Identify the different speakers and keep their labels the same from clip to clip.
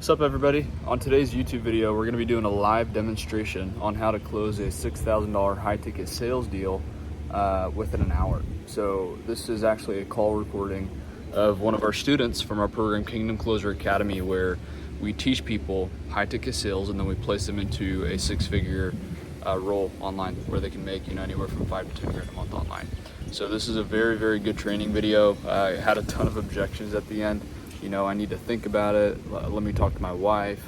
Speaker 1: What's up, everybody? On today's YouTube video, we're going to be doing a live demonstration on how to close a $6,000 high-ticket sales deal within an hour. So this is actually a call recording of one of our students from our program, Kingdom Closer Academy, where we teach people high-ticket sales and then we place them into a six-figure role online where they can make anywhere from 5 to 10 grand a month online. So this is a very, very good training video. I had a ton of objections at the end. I need to think about it. Let me talk to my wife,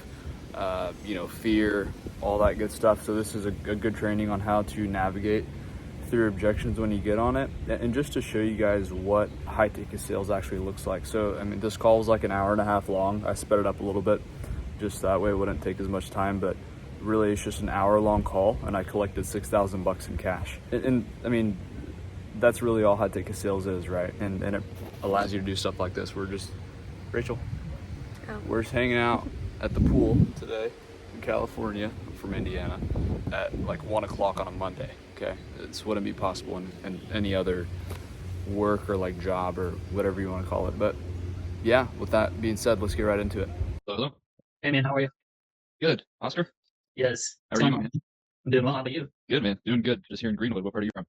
Speaker 1: fear, all that good stuff. So this is a good training on how to navigate through objections when you get on it. And just to show you guys what high ticket sales actually looks like. So, this call was like an hour and a half long. I sped it up a little bit, just that way it wouldn't take as much time, but really it's just an hour long call and I collected $6,000 in cash. And that's really all high ticket sales is, right? And it allows you to do stuff like this. Rachel, we're just hanging out at the pool today in California. I'm from Indiana at like 1 o'clock on a Monday. Okay, this wouldn't be possible in any other work or like job or whatever you want to call it. But yeah, with that being said, let's get right into it.
Speaker 2: Hello.
Speaker 3: Hey man, how are you?
Speaker 2: Good. Oscar?
Speaker 3: Yes.
Speaker 2: How are you, man?
Speaker 3: I'm doing well. How about you?
Speaker 2: Good, man. Doing good. Just here in Greenwood. What part are you from?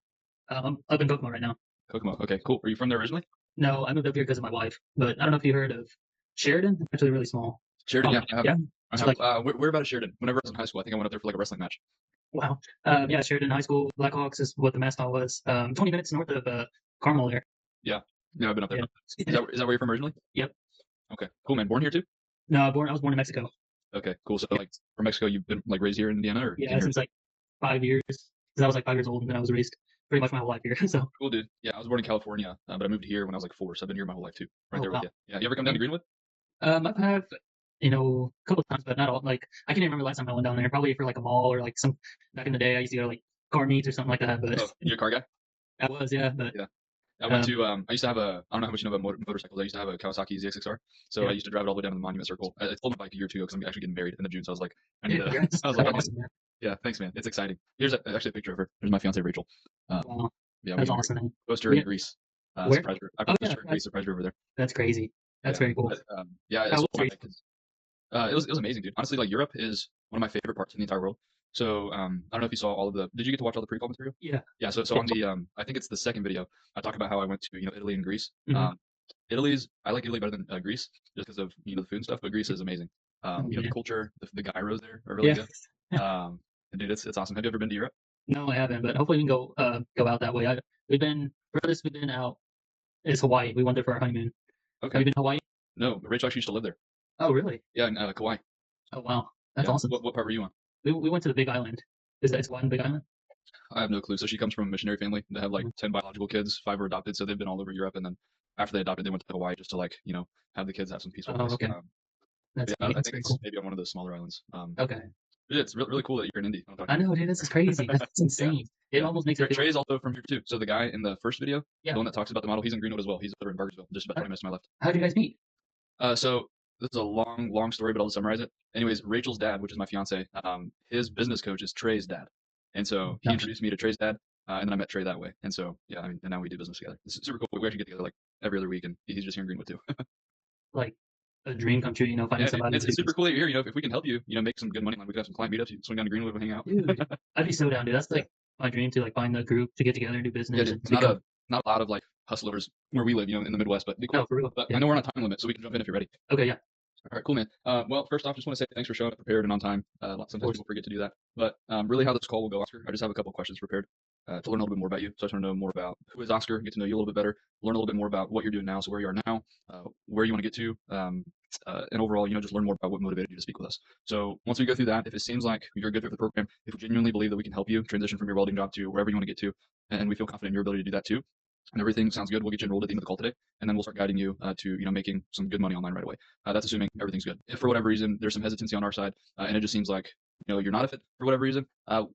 Speaker 3: I'm up in Kokomo right now.
Speaker 2: Kokomo. Okay, cool. Are you from there originally?
Speaker 3: No, I moved up here because of my wife. But I don't know if you heard of Sheridan. It's actually really small.
Speaker 2: Sheridan, yeah. I have.
Speaker 3: Yeah.
Speaker 2: Where about Sheridan? Whenever I was in high school, I think I went up there for like a wrestling match.
Speaker 3: Wow. Yeah, Sheridan High School Blackhawks is what the mascot was. 20 minutes north of Carmel there.
Speaker 2: Yeah, I've been up there.
Speaker 3: Yeah.
Speaker 2: Is that where you're from originally?
Speaker 3: Yep.
Speaker 2: Okay, cool, man. Born here too?
Speaker 3: No, I was born in Mexico.
Speaker 2: Okay, cool. So like from Mexico, you've been like raised here in Indiana, or
Speaker 3: yeah, since like 5 years. Because I was like 5 years old and then I was raised pretty much my whole life here. So
Speaker 2: cool, dude. Yeah, I was born in California, but I moved here when I was like 4, so I've been here my whole life too. Right there
Speaker 3: wow.
Speaker 2: with you. Yeah, you ever come down to Greenwood?
Speaker 3: I've had a couple of times, but not all. Like I can't remember last time I went down there. Probably for like a mall or like some back in the day. I used to go to like car meets or something like that. But
Speaker 2: you're a car guy?
Speaker 3: I was, yeah. But
Speaker 2: yeah. I went to, I used to have I don't know how much you know about motorcycles. I used to have a Kawasaki ZX6R. So yeah. I used to drive it all the way down to the Monument Circle. I told my bike a year or two ago because I'm actually getting married in June. So I was like, I need to, I was like, awesome, yeah, thanks, man. It's exciting. Here's actually a picture of her. There's my fiance, Rachel.
Speaker 3: Wow.
Speaker 2: Yeah,
Speaker 3: that's awesome. Man.
Speaker 2: Posted her in Greece.
Speaker 3: Where?
Speaker 2: Surprised her. I posted her in Greece, surprised her over there.
Speaker 3: That's crazy. That's very cool.
Speaker 2: Yeah, it was amazing, dude. Honestly, like Europe is one of my favorite parts in the entire world. So I don't know if you saw all of did you get to watch all the pre-call material?
Speaker 3: Yeah.
Speaker 2: Yeah. So on the I think it's the second video, I talk about how I went to Italy and Greece.
Speaker 3: Mm-hmm.
Speaker 2: I like Italy better than Greece just because of the food and stuff, but Greece is amazing. The culture, the gyros there are really good. Dude, it's awesome. Have you ever been to Europe?
Speaker 3: No, I haven't, but hopefully we can go out that way. We've been out. It's Hawaii. We went there for our honeymoon.
Speaker 2: Okay.
Speaker 3: Have you been to Hawaii?
Speaker 2: No, but Rachel actually used to live there.
Speaker 3: Oh, really?
Speaker 2: Yeah, in Kauai.
Speaker 3: Oh, wow. That's awesome.
Speaker 2: What part were you on?
Speaker 3: We went to the Big Island. Is one Big Island?
Speaker 2: I have no clue. So she comes from a missionary family. They have like 10 biological kids, 5 were adopted. So they've been all over Europe. And then after they adopted, they went to Hawaii just to have the kids have some peaceful place.
Speaker 3: Okay.
Speaker 2: I think it's cool. Maybe on one of the smaller islands.
Speaker 3: Okay.
Speaker 2: It's really cool that you're in Indy.
Speaker 3: I know, dude. This is crazy. That's insane. It almost makes it.
Speaker 2: Trey is also from here too. So the guy in the first video,
Speaker 3: the
Speaker 2: one that talks about the model, he's in Greenwood as well. He's over in Bargersville, just about 20 minutes to my left.
Speaker 3: How did you guys meet?
Speaker 2: So this is a long story, but I'll summarize it. Anyways, Rachel's dad, which is my fiance, his business coach is Trey's dad, and so he introduced me to Trey's dad, and then I met Trey that way. And so and now we do business together. It's super cool. We actually get together like every other week, and he's just here in Greenwood too.
Speaker 3: Like a dream come true, finding somebody.
Speaker 2: It's super cool that you're here. If we can help you, make some good money, like we could have some client meetups, swing down to Greenwood and hang out.
Speaker 3: Dude, I'd be so down, dude. That's like my dream to find a group to get together and do business.
Speaker 2: Yeah, it's not a lot of like hustlers where we live, in the Midwest, but cool.
Speaker 3: No, for real.
Speaker 2: But I know we're on a time limit, so we can jump in if you're ready.
Speaker 3: Okay, yeah.
Speaker 2: All right, cool, man. Well, first off, just want to say thanks for showing up prepared and on time. Sometimes people forget to do that. But really how this call will go, Oscar, I just have a couple of questions prepared to learn a little bit more about you. So I just want to know more about who is Oscar, get to know you a little bit better, learn a little bit more about what you're doing now, so where you are now, where you want to get to, and overall, just learn more about what motivated you to speak with us. So once we go through that, if it seems like you're good for the program, if we genuinely believe that we can help you transition from your welding job to wherever you want to get to, and we feel confident in your ability to do that too, and everything sounds good, we'll get you enrolled at the end of the call today, and then we'll start guiding you to making some good money online right away. That's assuming everything's good. If for whatever reason there's some hesitancy on our side, and it just seems like you're not a fit for whatever reason,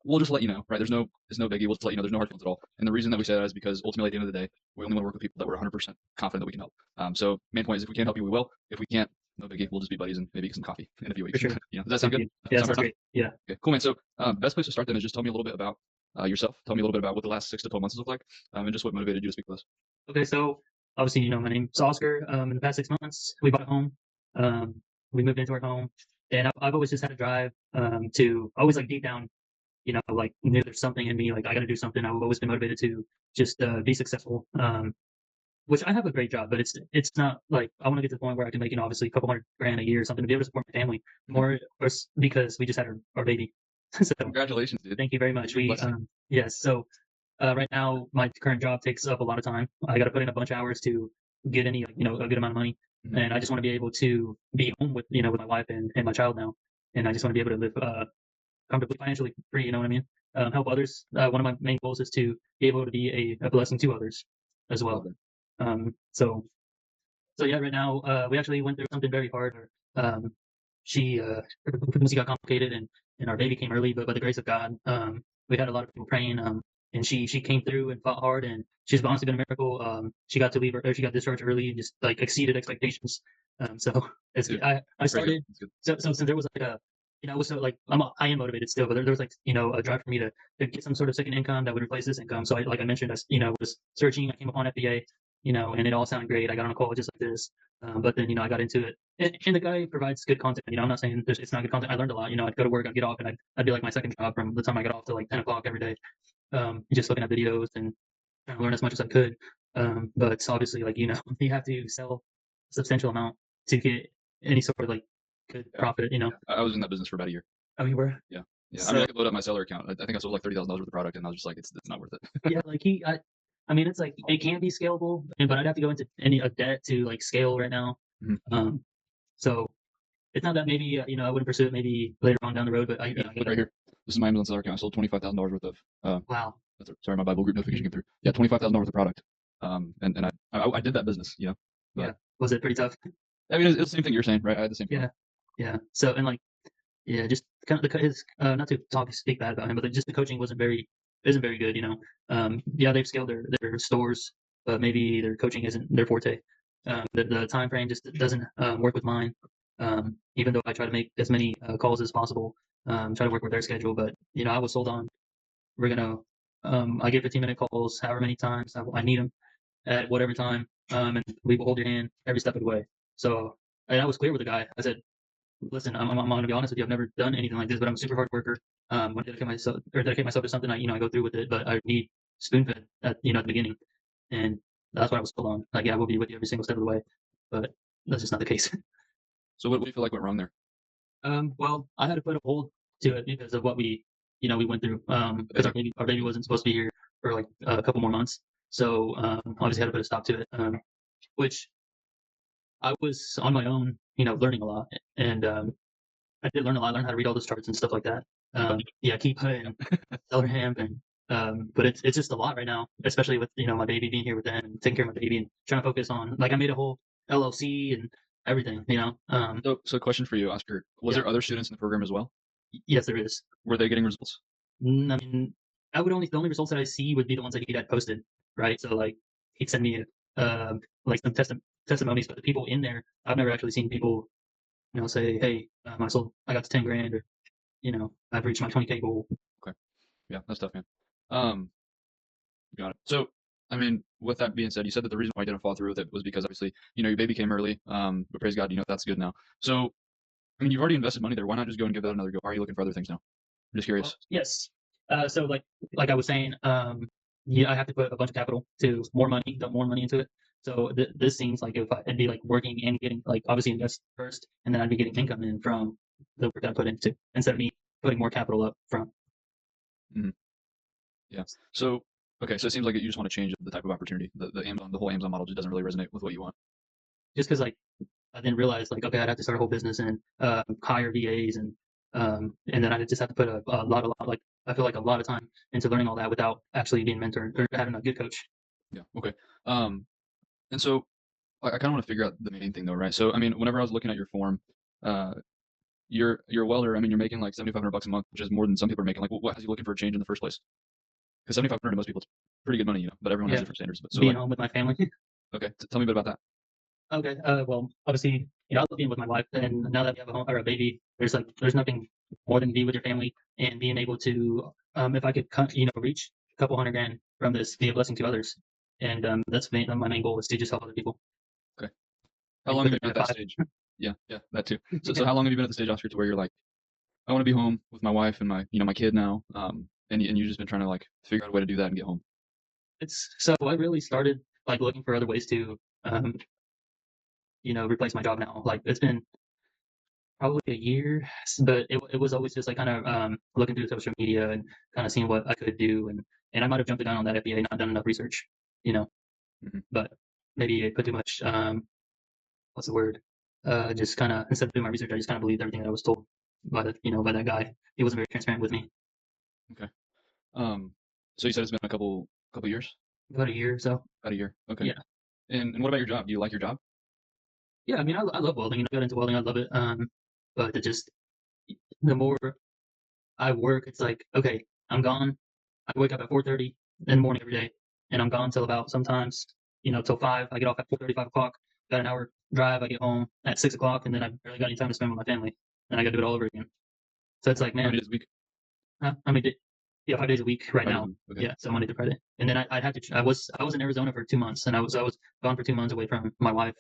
Speaker 2: we'll just let you know, right? It's no biggie. We'll just let you know there's no hard feelings at all. And the reason that we say that is because ultimately at the end of the day, we only want to work with people that we're 100% confident that we can help. So main point is if we can't help you, we will. If we can't, no biggie. We'll just be buddies and maybe get some coffee in a few weeks.
Speaker 3: For sure.
Speaker 2: Does that sound good?
Speaker 3: Yeah, sounds great. Yeah.
Speaker 2: Okay, cool, man. So best place to start then is just tell me a little bit about yourself. Tell me a little bit about what the last 6 to 12 months look like, and just what motivated you to speak with us.
Speaker 3: Okay, so obviously, my name's Oscar. In the past 6 months, we bought a home. we moved into our home, and I've always just had a drive to always like deep down, like knew there's something in me, like I got to do something. I've always been motivated to just be successful. Which I have a great job, but it's not like I want to get to the point where I can make, obviously a couple $100,000 a year or something to be able to support my family more, because we just had our baby. So
Speaker 2: Congratulations, dude.
Speaker 3: thank you very much. We
Speaker 2: Blessing.
Speaker 3: yes. So right now my current job takes up a lot of time. I got to put in a bunch of hours to get any, like, a good amount of money,
Speaker 2: Mhm.
Speaker 3: and I just want to be able to be home with, with my wife and my child now, and I just want to be able to live comfortably, financially free. You know what I mean? Help others. One of my main goals is to be able to be a blessing to others as well.
Speaker 2: Okay.
Speaker 3: So yeah, right now we actually went through something very hard. She her pregnancy got complicated, and our baby came early, but by the grace of God, we had a lot of people praying, and she came through and fought hard, and she's honestly been a miracle. She got to leave, or she got discharged early, and just like exceeded expectations. So it's
Speaker 2: Dude,
Speaker 3: I
Speaker 2: Praise God.
Speaker 3: started.
Speaker 2: That's good.
Speaker 3: So since there was like a, I was so like I am motivated still, but there was like, a drive for me to get some sort of second income that would replace this income. So like I mentioned, I was searching. I came upon FBA, and it all sounded great. I got on a call just like this, but then I got into it, and the guy provides good content. I'm not saying it's not good content. I learned a lot. I'd go to work, I'd get off, and I'd be like my second job from the time I got off to like 10 o'clock every day, just looking at videos and trying to learn as much as I could. But obviously, like you have to sell a substantial amount to get any sort of like good
Speaker 2: Yeah.
Speaker 3: profit.
Speaker 2: I was in that business for about a year.
Speaker 3: Oh, you were?
Speaker 2: Yeah. I
Speaker 3: So
Speaker 2: mean, I could load up my seller account. I think I sold like $30,000 worth of product, and I was just like, it's not worth it.
Speaker 3: yeah, like I mean, it's like it can be scalable, but I'd have to go into any a debt to like scale right now.
Speaker 2: Mhm.
Speaker 3: So it's not that maybe I wouldn't pursue it maybe later on down the road, but I
Speaker 2: Yeah, look right here. This is my Amazon seller account. I sold $25,000 worth of.
Speaker 3: wow.
Speaker 2: Sorry, my Bible group notification came through. Yeah, $25,000 worth of product. And I did that business,
Speaker 3: Yeah.
Speaker 2: But
Speaker 3: Was it pretty tough?
Speaker 2: I mean, it's the same thing you're saying, right? I had the same thing.
Speaker 3: Yeah. So and like just kind of his not to speak bad about him, but just the coaching isn't very good. Yeah, they've scaled their stores, but maybe their coaching isn't their forte. The time frame just doesn't work with mine. Even though I try to make as many calls as possible, try to work with their schedule, but I was sold on. We're gonna I get 15-minute calls however many times I need them at whatever time, and we will hold your hand every step of the way. So and I was clear with the guy. I said, listen, I'm going to be honest with you. I've never done anything like this, but I'm a super hard worker. When I dedicate myself to something, I go through with it. But I need spoon fed at the beginning, and that's what I was told on. Like, yeah, I will be with you every single step of the way, but that's just not the case.
Speaker 2: So what do you feel like went wrong there?
Speaker 3: Well, I had to put a hold to it because of what we went through. Because our baby wasn't supposed to be here for like a couple more months, so obviously had to put a stop to it. Which I was on my own, learning a lot, and I did learn a lot. I learned how to read all those charts and stuff like that. Yeah, keep and seller hemp, and but it's just a lot right now, especially with my baby being here with them and taking care of my baby and trying to focus on, like, I made a whole LLC and everything.
Speaker 2: So question for you, Oscar. Was
Speaker 3: Yeah.
Speaker 2: there other students in the program as well?
Speaker 3: Yes, there is.
Speaker 2: Were they getting results?
Speaker 3: I mean, the only results that I see would be the ones that he had posted, right? So like he'd send me like some testimonies, but the people in there, I've never actually seen people say, hey, I got to 10 grand, or I've reached my 20K goal.
Speaker 2: Okay. Yeah, that's tough, man. Got it. So, I mean, with that being said, you said that the reason why you didn't follow through with it was because obviously, your baby came early. But praise God, that's good now. So, I mean, you've already invested money there. Why not just go and give that another go? Why are you looking for other things now? I'm just curious.
Speaker 3: Yes. So like I was saying, yeah, I have to put a bunch of capital to more money, dump more money into it. So this seems like if I'd be like working and getting, like, obviously invest first, and then I'd be getting income in from the work that I put into, instead of me putting more capital up front.
Speaker 2: Yeah. So, okay. So it seems like you just want to change the type of opportunity. The whole Amazon model just doesn't really resonate with what you want.
Speaker 3: Just because like I didn't realize, like, okay, I'd have to start a whole business and hire VAs, and then I just have to put a lot, like, I feel like a lot of time into learning all that without actually being mentored or having a good coach.
Speaker 2: Yeah. Okay. And so I kind of want to figure out the main thing though, right? So, I mean, whenever I was looking at your form, you're a welder. I mean, you're making like $7,500 a month, which is more than some people are making. Like, what has you looking for a change in the first place? Because 7,500 to most people, it's pretty good money, but everyone has
Speaker 3: Yeah.
Speaker 2: different standards. But so,
Speaker 3: Being
Speaker 2: like,
Speaker 3: home with my family.
Speaker 2: okay, tell me a bit about that.
Speaker 3: Okay. Well, obviously, I love being with my wife, and now that we have a home or a baby, there's nothing more than being with your family and being able to, if I could, reach a couple $100,000 from this, be a blessing to others, and that's my main goal, is to just help other people.
Speaker 2: Okay. How
Speaker 3: Like,
Speaker 2: long have you
Speaker 3: living
Speaker 2: been at
Speaker 3: at
Speaker 2: that
Speaker 3: five.
Speaker 2: stage? Yeah, that too. So how long have you been at the stage, Oscar, to where you're like, I want to be home with my wife and my kid now, and you've just been trying to like figure out a way to do that and get home.
Speaker 3: It's so I really started like looking for other ways to um, replace my job now. Like it's been probably a year, but it was always just like kind of looking through social media and kind of seeing what I could do, and I might have jumped the gun on that FBA, not done enough research, you know,
Speaker 2: Mhm.
Speaker 3: but maybe I put too much what's the word? Just kind of instead of doing my research, I just kind of believed everything that I was told by by that guy. He wasn't very transparent with me.
Speaker 2: Okay. Um, so you said it's been a couple years,
Speaker 3: About a year or so.
Speaker 2: about a year. Okay.
Speaker 3: Yeah,
Speaker 2: And what about your job? Do you like your job?
Speaker 3: yeah. I mean, I love welding. I got into welding. I love it. But it just the more I work, it's like okay, I'm gone. I wake up at 4:30 in the morning every day, and I'm gone till about sometimes till 5. I get off at 4:30, 5 o'clock. Got an hour drive. I get home at 6 o'clock, and then I barely got any time to spend with my family. And I got to do it all over again. So it's like,
Speaker 2: How
Speaker 3: man,
Speaker 2: many days a week?
Speaker 3: how many days? Yeah, 5 days a week right
Speaker 2: 5 days a
Speaker 3: now.
Speaker 2: week. Okay.
Speaker 3: Yeah, so Monday to Friday. And then I'd have to. I was in Arizona for 2 months, and I was gone for 2 months away from my wife.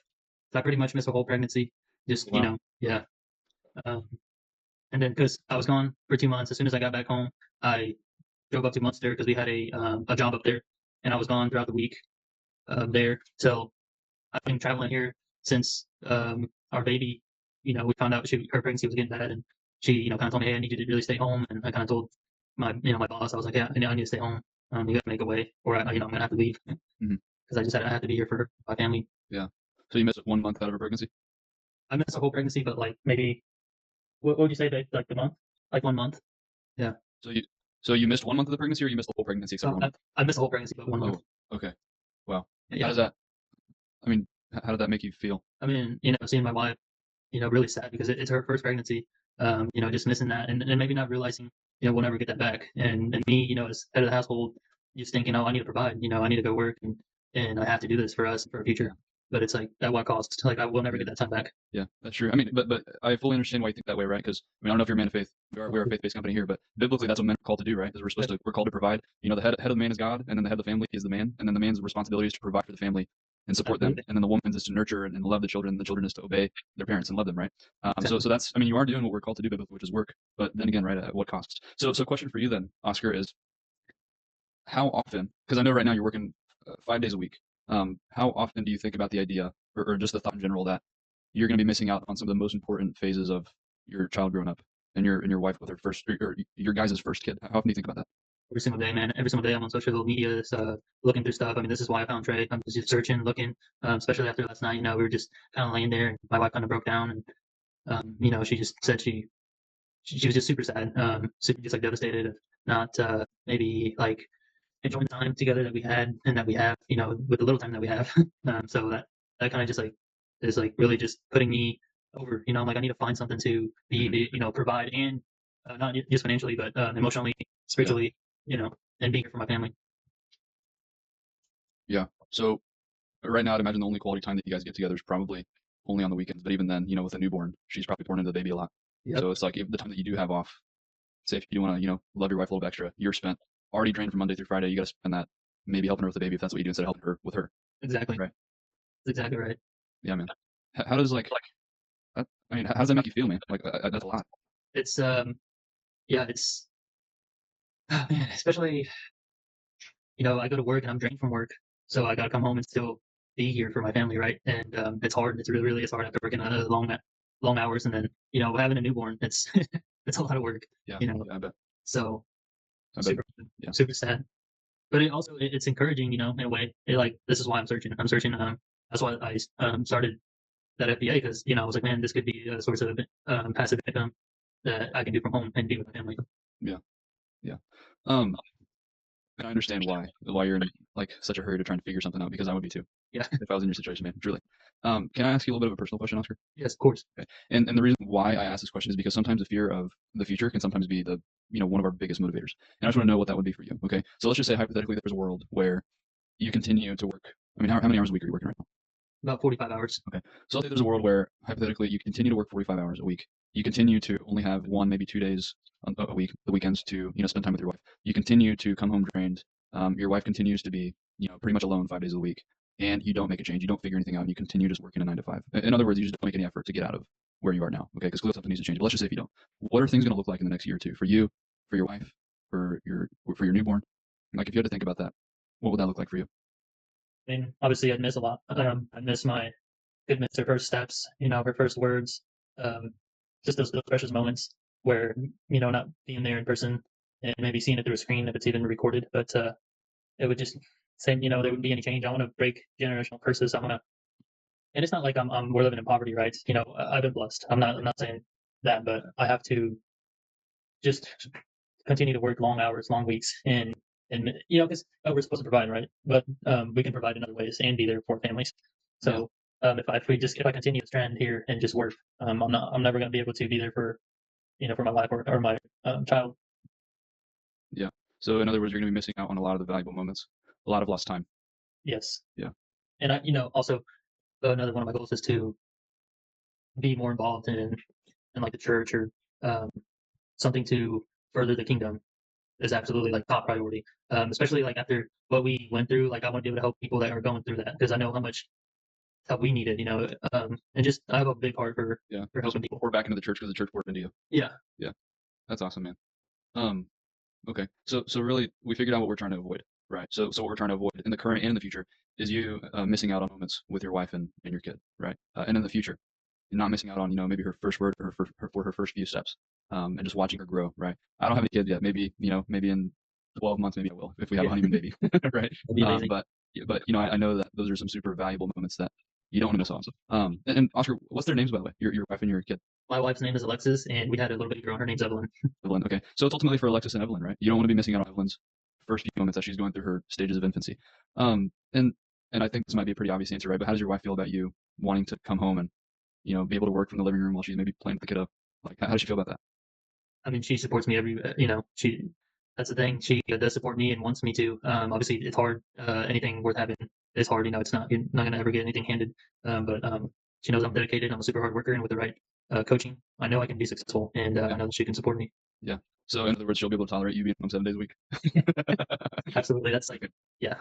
Speaker 3: So I pretty much missed a whole pregnancy. Just
Speaker 2: Wow.
Speaker 3: yeah. Um, and then because I was gone for 2 months, as soon as I got back home, I drove up to Munster because we had a job up there, and I was gone throughout the week there. So I've been traveling here since our baby. We found out her pregnancy was getting bad, and she kind of told me, "Hey, I need you to really stay home." And I kind of told my boss, I was like, "Yeah, I need to stay home. You got to make a way, or I'm gonna have to leave
Speaker 2: Hmm.
Speaker 3: because I have to be here for my family."
Speaker 2: Yeah. So you missed 1 month out of a pregnancy?
Speaker 3: I missed the whole pregnancy, but like maybe what would you say, babe? Like the month, like 1 month. Yeah.
Speaker 2: So you missed 1 month of the pregnancy, or you missed the whole pregnancy except for 1 month?
Speaker 3: I missed the whole pregnancy, but 1 month.
Speaker 2: Oh, okay. Wow. How
Speaker 3: Yeah.
Speaker 2: does that? I mean, how did that make you feel?
Speaker 3: I mean, seeing my wife, really sad because it's her first pregnancy. Just missing that, and maybe not realizing, we'll never get that back. And me, as head of the household, just thinking, oh, I need to provide. I need to go work, and I have to do this for us for our future. But it's like at what cost? Like I will never
Speaker 2: Yeah.
Speaker 3: get that time back.
Speaker 2: Yeah, that's true. I mean, but I fully understand why you think that way, right? Because I mean, I don't know if you're a man of faith. We're a faith-based company here, but biblically, that's what men are called to do, right? Is we're called to provide. The head of the man is God, and then the head of the family is the man, and then the man's responsibility is to provide for the family and support them,
Speaker 3: Absolutely.
Speaker 2: and then the woman's is to nurture and love the children. The children is to obey their parents and love them, right? So
Speaker 3: Exactly.
Speaker 2: that's, I mean, you are doing what we're called to do biblically, which is work. But then again, right, at what cost? So question for you then, Oscar, is how often? Because I know right now you're working 5 days a week. How often do you think about the idea, or just the thought in general, that you're going to be missing out on some of the most important phases of your child growing up and your wife with her first, or your guys' first kid? How often do you think about that?
Speaker 3: Every single day, man. Every single day, I'm on social media, looking through stuff. I mean, this is why I found Trey. I'm just searching, looking, especially after last night. We were just kind of laying there, and my wife kind of broke down, and she just said she was just super sad, super just like devastated of not maybe like enjoying the time together that we had and that we have, with the little time that we have. So that kind of just like is like really just putting me over. I'm like I need to find something to
Speaker 2: Mhm.
Speaker 3: be, provide and not just financially, but emotionally,
Speaker 2: Yeah.
Speaker 3: spiritually, and being here for my family.
Speaker 2: Yeah. So right now, I'd imagine the only quality time that you guys get together is probably only on the weekends. But even then, with a newborn, she's probably pouring into the baby a lot.
Speaker 3: Yep.
Speaker 2: So it's like if the time that you do have off, say if you want to, love your wife a little bit extra, you're spent already drained from Monday through Friday. You got to spend that maybe helping her with the baby if that's what you do instead of helping her with her.
Speaker 3: Exactly.
Speaker 2: Right.
Speaker 3: That's exactly right.
Speaker 2: Yeah, man. How does I mean, how does that make you feel, man? Like that's a lot.
Speaker 3: It's yeah, it's man, especially I go to work and I'm drained from work, so I gotta come home and still be here for my family, right? And it's hard. It's really it's hard after working long hours, and then having a newborn. It's it's a lot of work.
Speaker 2: Yeah.
Speaker 3: You know,
Speaker 2: Yeah, I bet.
Speaker 3: so
Speaker 2: I bet.
Speaker 3: super
Speaker 2: Yeah.
Speaker 3: super sad. But it's encouraging, in a way. Like this is why I'm searching. I'm searching. That's why I started that FBA because I was like, man, this could be a source of passive income that I can do from home and be with my family.
Speaker 2: Yeah. Yeah. Um, and I understand why you're in like such a hurry to try and figure something out, because I would be too
Speaker 3: Yeah.
Speaker 2: if I was in your situation, man. Truly. Can I ask you a little bit of a personal question, Oscar?
Speaker 3: Yes, of course.
Speaker 2: Okay. And the reason why I ask this question is because sometimes the fear of the future can sometimes be the one of our biggest motivators. And I just want to know what that would be for you. Okay. So let's just say hypothetically there's a world where you continue to work. I mean, how many hours a week are you working right now?
Speaker 3: About 45 hours.
Speaker 2: Okay. So let's say there's a world where hypothetically you continue to work 45 hours a week. You continue to only have 1, maybe 2 days a week, the weekends, to spend time with your wife. You continue to come home drained. Your wife continues to be pretty much alone 5 days a week. and you don't make a change, you don't figure anything out, and you continue just working a 9 to 5. In other words, you just don't make any effort to get out of where you are now. Okay, because clearly something needs to change. But let's just say if you don't, what are things going to look like in the next year or two for you, for your wife, for your newborn? Like if you had to think about that, what would that look like for you?
Speaker 3: I mean, obviously, I'd miss a lot. I'd miss could miss her first steps, her first words, just those precious moments where, not being there in person and maybe seeing it through a screen if it's even recorded. But it would just say, there wouldn't be any change. I want to break generational curses. I want to, and it's not like we're living in poverty, right? I've been blessed. I'm not saying that, but I have to just continue to work long hours, long weeks, and because we're supposed to provide, right? But we can provide in other ways and be there for families. So if I continue this trend here and just work, I'm never going to be able to be there for for my wife or my child.
Speaker 2: Yeah. So in other words, you're going to be missing out on a lot of the valuable moments, a lot of lost time.
Speaker 3: Yes.
Speaker 2: Yeah.
Speaker 3: And I, also another one of my goals is to be more involved in like the church or something to further the kingdom is absolutely like top priority. Especially like after what we went through, like I want to be able to help people that are going through that because I know how much help we needed, and just I have a big heart for helping people.
Speaker 2: Pour back into the church because the church poured into you.
Speaker 3: Yeah.
Speaker 2: Yeah. That's awesome, man. Okay. So really we figured out what we're trying to avoid, right? So what we're trying to avoid in the current and in the future is you missing out on moments with your wife and your kid, right? And in the future, not missing out on, maybe her first word or her first few steps, and just watching her grow, right? I don't have a kid yet. Maybe, maybe in 12 months, maybe I will if we have a honeymoon baby, right?
Speaker 3: That'd be amazing.
Speaker 2: But I know that those are some super valuable moments that you don't want to miss out. And Oscar, what's their names, by the way? Your wife and your kid?
Speaker 3: My wife's name is Alexis, and we had a little baby girl. Her name's Evelyn.
Speaker 2: Evelyn. Okay. So it's ultimately for Alexis and Evelyn, right? You don't want to be missing out on Evelyn's first few moments as she's going through her stages of infancy. And I think this might be a pretty obvious answer, right? But how does your wife feel about you wanting to come home and, be able to work from the living room while she's maybe playing with the kiddo? Like, how does she feel about that?
Speaker 3: I mean, she supports me that's the thing. She does support me and wants me to. Obviously, it's hard. Anything worth having is hard. It's not, you're not going to ever get anything handed. But she knows I'm dedicated. I'm a super hard worker, and with the right coaching, I know I can be successful, and I know that she can support me.
Speaker 2: Yeah. So in other words, she'll be able to tolerate you being home 7 days a week.
Speaker 3: Absolutely. That's like, yeah.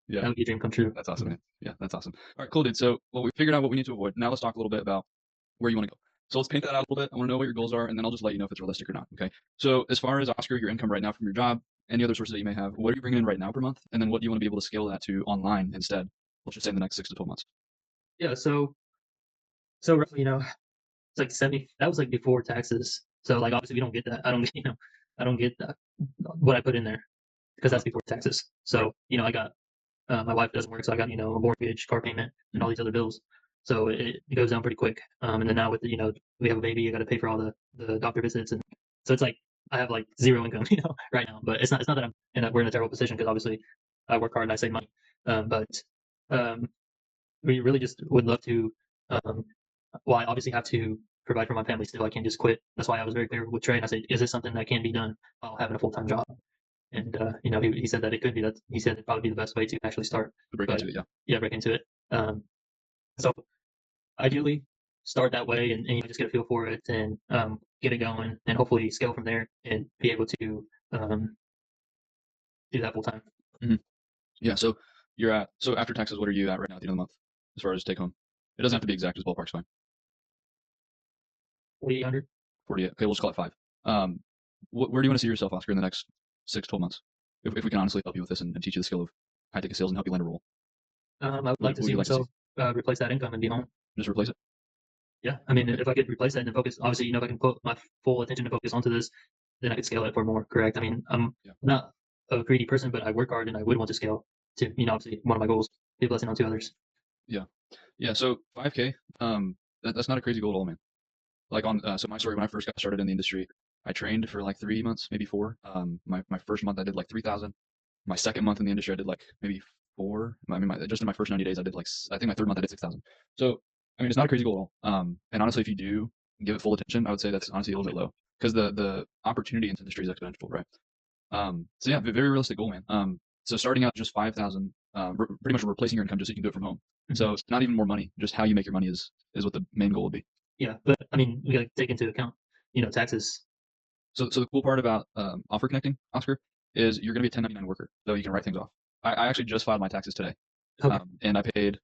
Speaker 2: Yeah.
Speaker 3: That would be a dream come true.
Speaker 2: That's awesome, man. Yeah, that's awesome. All right, cool, dude. So, we figured out what we need to avoid. Now let's talk a little bit about where you want to go. So let's paint that out a little bit. I want to know what your goals are, and then I'll just let you know if it's realistic or not. Okay. So as far as Oscar, your income right now from your job, any other sources that you may have, what are you bringing in right now per month? And then what do you want to be able to scale that to online instead? Let's just say in the next 6 to 12 months.
Speaker 3: Yeah. So roughly, it's like 70. That was like before taxes. So like obviously we don't get that. I don't get that, what I put in there because that's before taxes. So I got my wife doesn't work, so I got a mortgage, car payment, and all these other bills. So it goes down pretty quick. And then now with we have a baby, I got to pay for all the doctor visits, and so it's like I have like zero income, right now. But it's not that we're in a terrible position because obviously I work hard and I save money. But we really just would love to. Well, I obviously have to provide for my family still. I can't just quit. That's why I was very clear with Trey. And I said, "Is this something that can be done while having a full-time job?" And he said that it could be. That he said it'd probably be the best way to actually start.
Speaker 2: Break into it, yeah.
Speaker 3: Yeah, break into it. So ideally, start that way and just get a feel for it and get it going, and hopefully scale from there and be able to do that full time.
Speaker 2: Mm-hmm. Yeah. So so after taxes, what are you at right now at the end of the month as far as take home? It doesn't have to be exact. Just ballpark's fine.
Speaker 3: 4,800.
Speaker 2: 48. Okay, we'll just call it 5. Where do you want to see yourself, Oscar, in the next 6, 12 months? If we can honestly help you with this and teach you the skill of high ticket sales and help you land a role.
Speaker 3: I would like to see myself replace that income and be home.
Speaker 2: Just replace it?
Speaker 3: Yeah. I mean, if I could replace that and focus, obviously, if I can put my full attention to focus onto this, then I could scale it for more, correct? I mean, I'm not a greedy person, but I work hard and I would want to scale to, obviously one of my goals, be a blessing onto others.
Speaker 2: Yeah. Yeah. So 5K, that's not a crazy goal at all, man. Like so my story, when I first got started in the industry, I trained for like 3 months, maybe 4. My first month I did like 3,000. My second month in the industry I did like maybe 4. I mean, just in my first 90 days I did I think my third month I did 6,000. So I mean, it's not a crazy goal at all. And honestly, if you do give it full attention, I would say that's honestly a little bit low because the opportunity in this industry is exponential, right? So yeah, very realistic goal, man. So starting out just 5,000, pretty much replacing your income just so you can do it from home. Mm-hmm. So it's not even more money, just how you make your money is what the main goal would be.
Speaker 3: Yeah, but I mean, we got to take into account, taxes.
Speaker 2: So the cool part about offer connecting, Oscar, is you're going to be a 1099 worker, so you can write things off. I actually just filed my taxes today,
Speaker 3: Okay.
Speaker 2: And I paid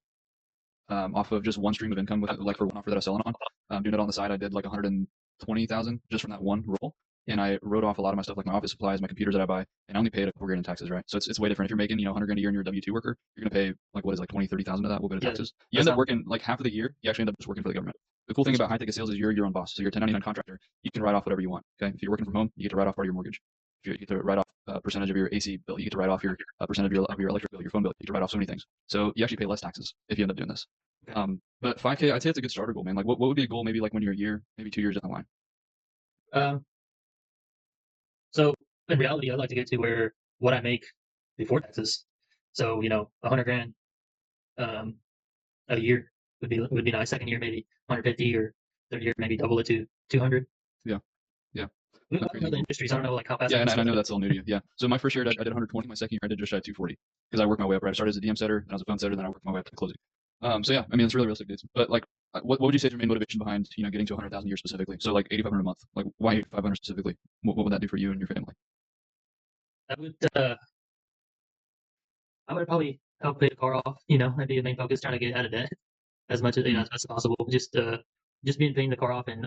Speaker 2: off of just one stream of income with like for one offer that I was selling on. Doing it on the side, I did like 120,000 just from that one roll. And I wrote off a lot of my stuff, like my office supplies, my computers that I buy, and I only paid a couple grand in taxes, right? So it's way different. If you're making, 100 grand a year and you're a W-2 worker, you're going to pay like, what is like 20, 30,000 of that, a little bit of
Speaker 3: Yeah,
Speaker 2: taxes. You
Speaker 3: that's
Speaker 2: end up
Speaker 3: not
Speaker 2: working like half of the year, you actually end up just working for the government. The cool thing about high ticket sales is you're your own boss. So you're a 1099 contractor. You can write off whatever you want. Okay. If you're working from home, you get to write off part of your mortgage. If you get to write off a percentage of your AC bill, you get to write off your percentage of your electric bill, your phone bill. You get to write off so many things. So you actually pay less taxes if you end up doing this.
Speaker 3: okay.
Speaker 2: But 5K, I'd say it's a good starter goal, man. Like, what would be a goal maybe like when you're a year, maybe 2 years down the line?
Speaker 3: Um, so in reality, I'd like to get to where what I make before taxes. So 100 grand a year would be nice. Second year maybe 150, or third year maybe double it to 200.
Speaker 2: Yeah. Yeah.
Speaker 3: I
Speaker 2: Not
Speaker 3: don't
Speaker 2: crazy
Speaker 3: know the
Speaker 2: goal.
Speaker 3: industries. I don't know like how fast.
Speaker 2: Yeah,
Speaker 3: I
Speaker 2: and
Speaker 3: can
Speaker 2: I know
Speaker 3: scale
Speaker 2: that's all new to you. Yeah. So my first year, I did 120. My second year, I did just shy of 240 because I worked my way up. Right. I started as a DM setter, then I was a phone setter, then I worked my way up to closing. So yeah, I mean, it's really realistic, dudes. But like, what would you say is your main motivation behind, getting to 100,000 a year specifically? So like 8,500 a month. Like, why 8,500 specifically? What would that do for you and your family?
Speaker 3: I would I would probably help pay the car off. That'd be the main focus, trying to get out of debt as much as
Speaker 2: Mhm.
Speaker 3: as much as possible. Just being paying the car off, and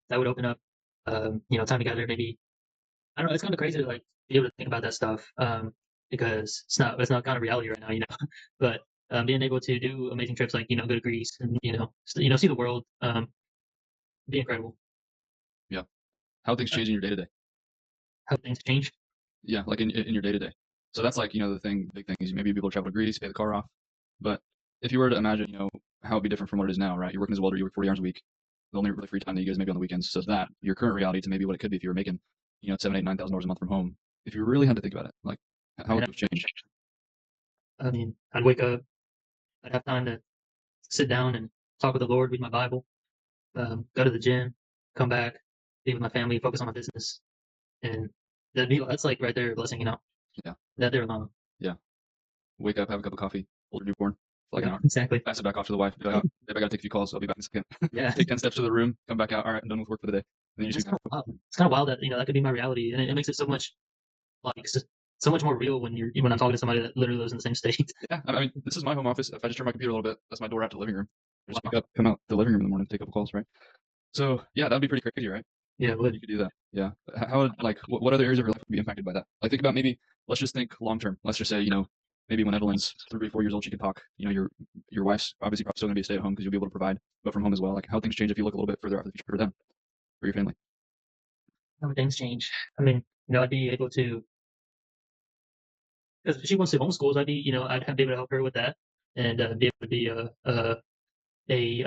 Speaker 3: that would open up time together. Maybe I don't know. It's kind of crazy to like be able to think about that stuff, because it's not kind of reality right now. But being able to do amazing trips, like go to Greece, and see the world, be incredible.
Speaker 2: Yeah. How things
Speaker 3: Uh,
Speaker 2: change in your day to day?
Speaker 3: how things change.
Speaker 2: Yeah, like in your day to day. So that's like, the big thing is maybe you'll be able to travel to Greece, pay the car off. But if you were to imagine, how it'd be different from what it is now, right? You're working as a welder, you work 40 hours a week. The only really free time that you guys maybe on the weekends. So that your current reality to maybe what it could be if you were making, $7, 8, $9,000 a month from home. If you really had to think about it, like
Speaker 3: I
Speaker 2: how
Speaker 3: mean,
Speaker 2: would it change?
Speaker 3: I'd wake up. I'd have time to sit down and talk with the Lord, read my Bible, go to the gym, come back, be with my family, focus on my business, and that's like right there a blessing.
Speaker 2: Yeah,
Speaker 3: That there alone.
Speaker 2: yeah. Wake up, have a cup of coffee, hold your newborn for like an
Speaker 3: Yeah,
Speaker 2: hour,
Speaker 3: exactly.
Speaker 2: pass it back off to the wife. Be like, oh, babe, I gotta take a few calls. I'll be back in a second.
Speaker 3: Yeah.
Speaker 2: Take 10 steps to the room, come back out. All right, I'm done with work for the day. And then you
Speaker 3: It's
Speaker 2: just
Speaker 3: kind of wild. It's kind of wild that that could be my reality, and it makes it so much so much more real when I'm talking to somebody that literally lives in the same state.
Speaker 2: yeah. I mean, this is my home office. If I just turn my computer a little bit, that's my door out to the living room. I just
Speaker 3: Wow.
Speaker 2: wake up, come out the living room in the morning, take a couple calls, right? So yeah, that'd be pretty crazy, right?
Speaker 3: Yeah, it would.
Speaker 2: You could do that. Yeah. How would like what other areas of your life would be impacted by that? Like think about maybe let's just think long term. Let's just say, maybe when Evelyn's 3, 4 years old, she can talk. Your wife's obviously probably still gonna be a stay at home because you'll be able to provide, but from home as well. Like how things change if you look a little bit further out the future for them, for your family.
Speaker 3: How would things change? I mean, I'd be able to, because if she wants to homeschool, be able to help her with that, and be able to be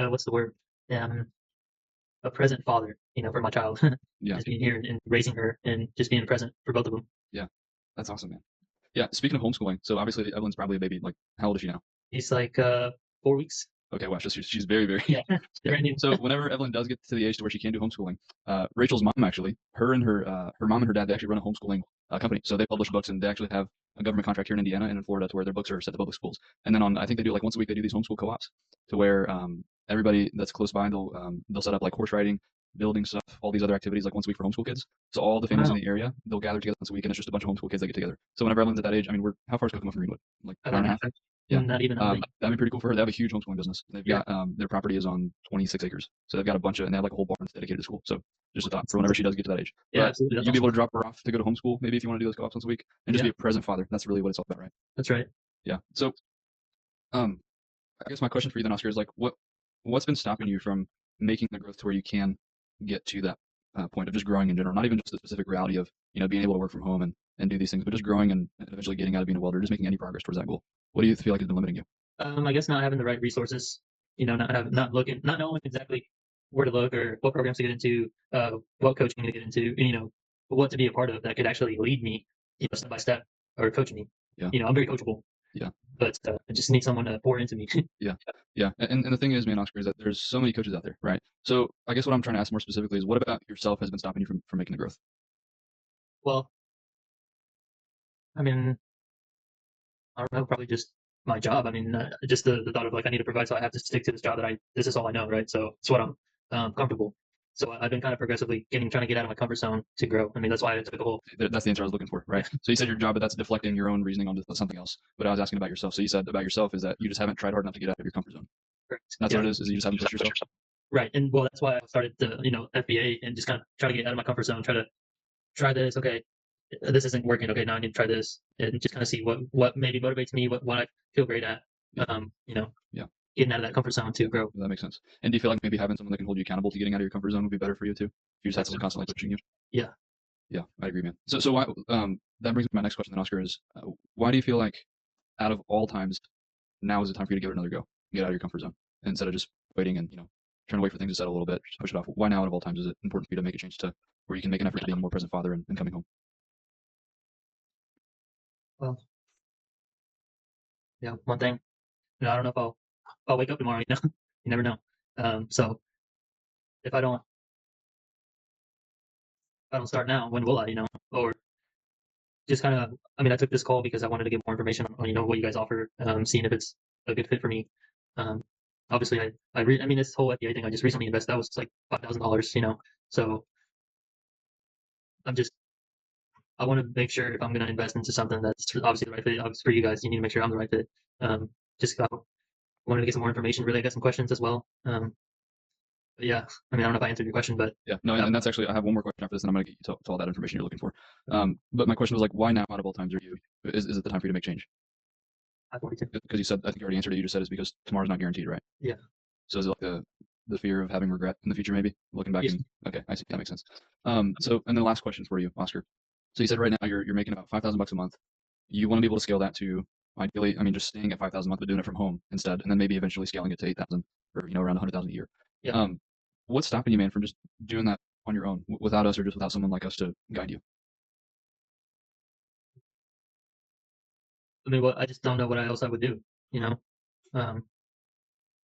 Speaker 3: what's the word? Um, a present father, for my child.
Speaker 2: Yeah.
Speaker 3: Just being here and raising her, and just being present for both of them.
Speaker 2: Yeah. That's awesome, man. Yeah. Speaking of homeschooling, so obviously Evelyn's probably a baby. Like how old is she now?
Speaker 3: He's like 4 weeks.
Speaker 2: Okay, wow, she's very, very
Speaker 3: Yeah, brand new.
Speaker 2: So whenever Evelyn does get to the age to where she can do homeschooling, Rachel's mom actually, her and her mom and her dad, they actually run a homeschooling company. So they publish books and they actually have a government contract here in Indiana and in Florida to where their books are sent to public schools. And then I think they do like once a week they do these homeschool co-ops to where everybody that's close by they'll set up like horse riding, building stuff, all these other activities like once a week for homeschool kids. So all the families
Speaker 3: Wow.
Speaker 2: in the area they'll gather together once a week and it's just a bunch of homeschool kids that get together. So whenever Evelyn's at that age, I mean, how far is Kokomo from Greenwood? Like
Speaker 3: I
Speaker 2: an hour
Speaker 3: don't
Speaker 2: and a
Speaker 3: know.
Speaker 2: half. Yeah.
Speaker 3: Not even.
Speaker 2: That'd be pretty cool for her. They have a huge homeschooling business. They've
Speaker 3: Yeah.
Speaker 2: got their property is on 26 acres, so they've got a bunch of, and they have like a whole barn that's dedicated to school. So just a thought for whenever she does get to that age.
Speaker 3: Yeah,
Speaker 2: But
Speaker 3: absolutely. That's
Speaker 2: you'll be
Speaker 3: awesome.
Speaker 2: able to drop her off to go to homeschool, maybe if you want to do those co-ops once a week, and just
Speaker 3: Yeah.
Speaker 2: be a present father. That's really what it's all about, right?
Speaker 3: That's right.
Speaker 2: Yeah. So, um, I guess my question for you then, Oscar, is like, what's been stopping you from making the growth to where you can get to that point of just growing in general, not even just the specific reality of being able to work from home and do these things, but just growing and eventually getting out of being a welder, just making any progress towards that goal. What do you feel like has been limiting you?
Speaker 3: I guess not having the right resources. Not knowing exactly where to look or what programs to get into, what coaching to get into, and what to be a part of that could actually lead me, step by step, or coach me.
Speaker 2: Yeah.
Speaker 3: I'm very coachable.
Speaker 2: Yeah.
Speaker 3: But I just need someone to pour into me.
Speaker 2: Yeah. Yeah. And the thing is, man, Oscar, is that there's so many coaches out there, right? So I guess what I'm trying to ask more specifically is what about yourself has been stopping you from making the growth?
Speaker 3: Well, I mean, I don't know, probably just my job. I mean, just the thought of like I need to provide, so I have to stick to this job this is all I know, right? So it's what I'm comfortable. So I've been kind of progressively trying to get out of my comfort zone to grow. I mean, that's why I took the whole.
Speaker 2: That's the answer I was looking for, right? So you said your job, but that's deflecting your own reasoning onto something else. But I was asking about yourself. So you said about yourself is that you just haven't tried hard enough to get out of your comfort zone.
Speaker 3: Correct.
Speaker 2: That's
Speaker 3: Yeah.
Speaker 2: what it is you just haven't pushed yourself.
Speaker 3: Right. And well, that's why I started the, FBA and just kind of try to get out of my comfort zone, try this. Okay, this isn't working. Okay, now I need to try this and just kind of see what maybe motivates me, what I feel great at.
Speaker 2: Yeah.
Speaker 3: Getting out of that comfort zone to grow.
Speaker 2: That makes sense. And do you feel like maybe having someone that can hold you accountable to getting out of your comfort zone would be better for you too? If you just had someone constantly pushing you.
Speaker 3: Yeah.
Speaker 2: Yeah, I agree, man. So why, that brings me to my next question then, Oscar, is why do you feel like out of all times, now is the time for you to give it another go, get out of your comfort zone instead of just waiting and, trying to wait for things to settle a little bit, just push it off? Why now out of all times is it important for you to make a change to where you can make an effort to being a more present father and coming home?
Speaker 3: Well, yeah, one thing, I don't know if I'll wake up tomorrow, you never know. So if I don't start now, when will I, or just kind of, I mean, I took this call because I wanted to get more information on, what you guys offer, seeing if it's a good fit for me. Obviously I mean, this whole FBA thing, I just recently invested, that was like $5,000, so I want to make sure if I'm going to invest into something that's obviously the right fit. Obviously for you guys, you need to make sure I'm the right fit. Just wanted to get some more information. Really, I got some questions as well. But yeah, I mean, I don't know if I answered your question, but
Speaker 2: yeah, no, and that's actually, I have one more question after this, and I'm going to get you to all that information you're looking for. But my question was like, why now out of all times is it the time for you to make change? Because you said, I think you already answered it. You just said it's because tomorrow's not guaranteed, right?
Speaker 3: Yeah.
Speaker 2: So is it like the fear of having regret in the future, maybe looking back?
Speaker 3: Yes.
Speaker 2: Okay, I see. That makes sense. So, and then the last question for you, Oscar. So you said right now you're making about $5,000 a month. You want to be able to scale that to ideally, I mean, just staying at 5,000 a month, but doing it from home instead, and then maybe eventually scaling it to 8,000 or around 100,000 a year.
Speaker 3: Yeah.
Speaker 2: What's stopping you, man, from just doing that on your own without us or just without someone like us to guide you?
Speaker 3: I mean, I just don't know what else I would do,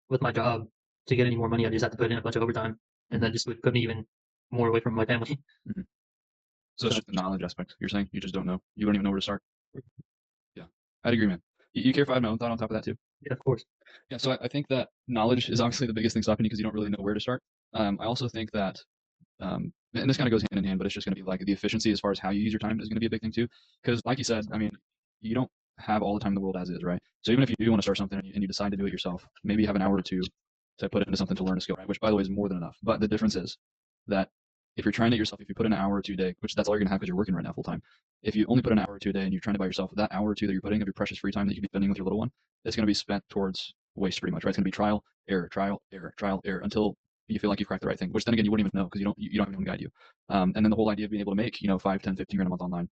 Speaker 3: with my job. To get any more money, I just have to put in a bunch of overtime, and that just would put me even more away from my family.
Speaker 2: Mm-hmm. So it's just the knowledge aspect. You're saying you just don't know. You don't even know where to start. Yeah, I'd agree, man. You care if I have my own thought on top of that too?
Speaker 3: Yeah, of course.
Speaker 2: Yeah, so I think that knowledge is obviously the biggest thing stopping you because you don't really know where to start. I also think that, and this kind of goes hand in hand, but it's just going to be like the efficiency as far as how you use your time is going to be a big thing too. Because like you said, I mean, you don't have all the time in the world as is, right? So even if you do want to start something and you decide to do it yourself, maybe you have an hour or two to put into something to learn a skill, right? Which by the way is more than enough. But the difference is that if you're trying it yourself, if you put in an hour or 2 a day, which that's all you're gonna have because you're working right now full time. If you only put an hour or 2 a day and you're trying to by yourself, that hour or two that you're putting of your precious free time that you could be spending with your little one, it's gonna be spent towards waste pretty much, right? It's gonna be trial, error, until you feel like you've cracked the right thing, which then again you wouldn't even know because you don't have anyone to guide you. And then the whole idea of being able to make 5, 10, 15 grand a month online,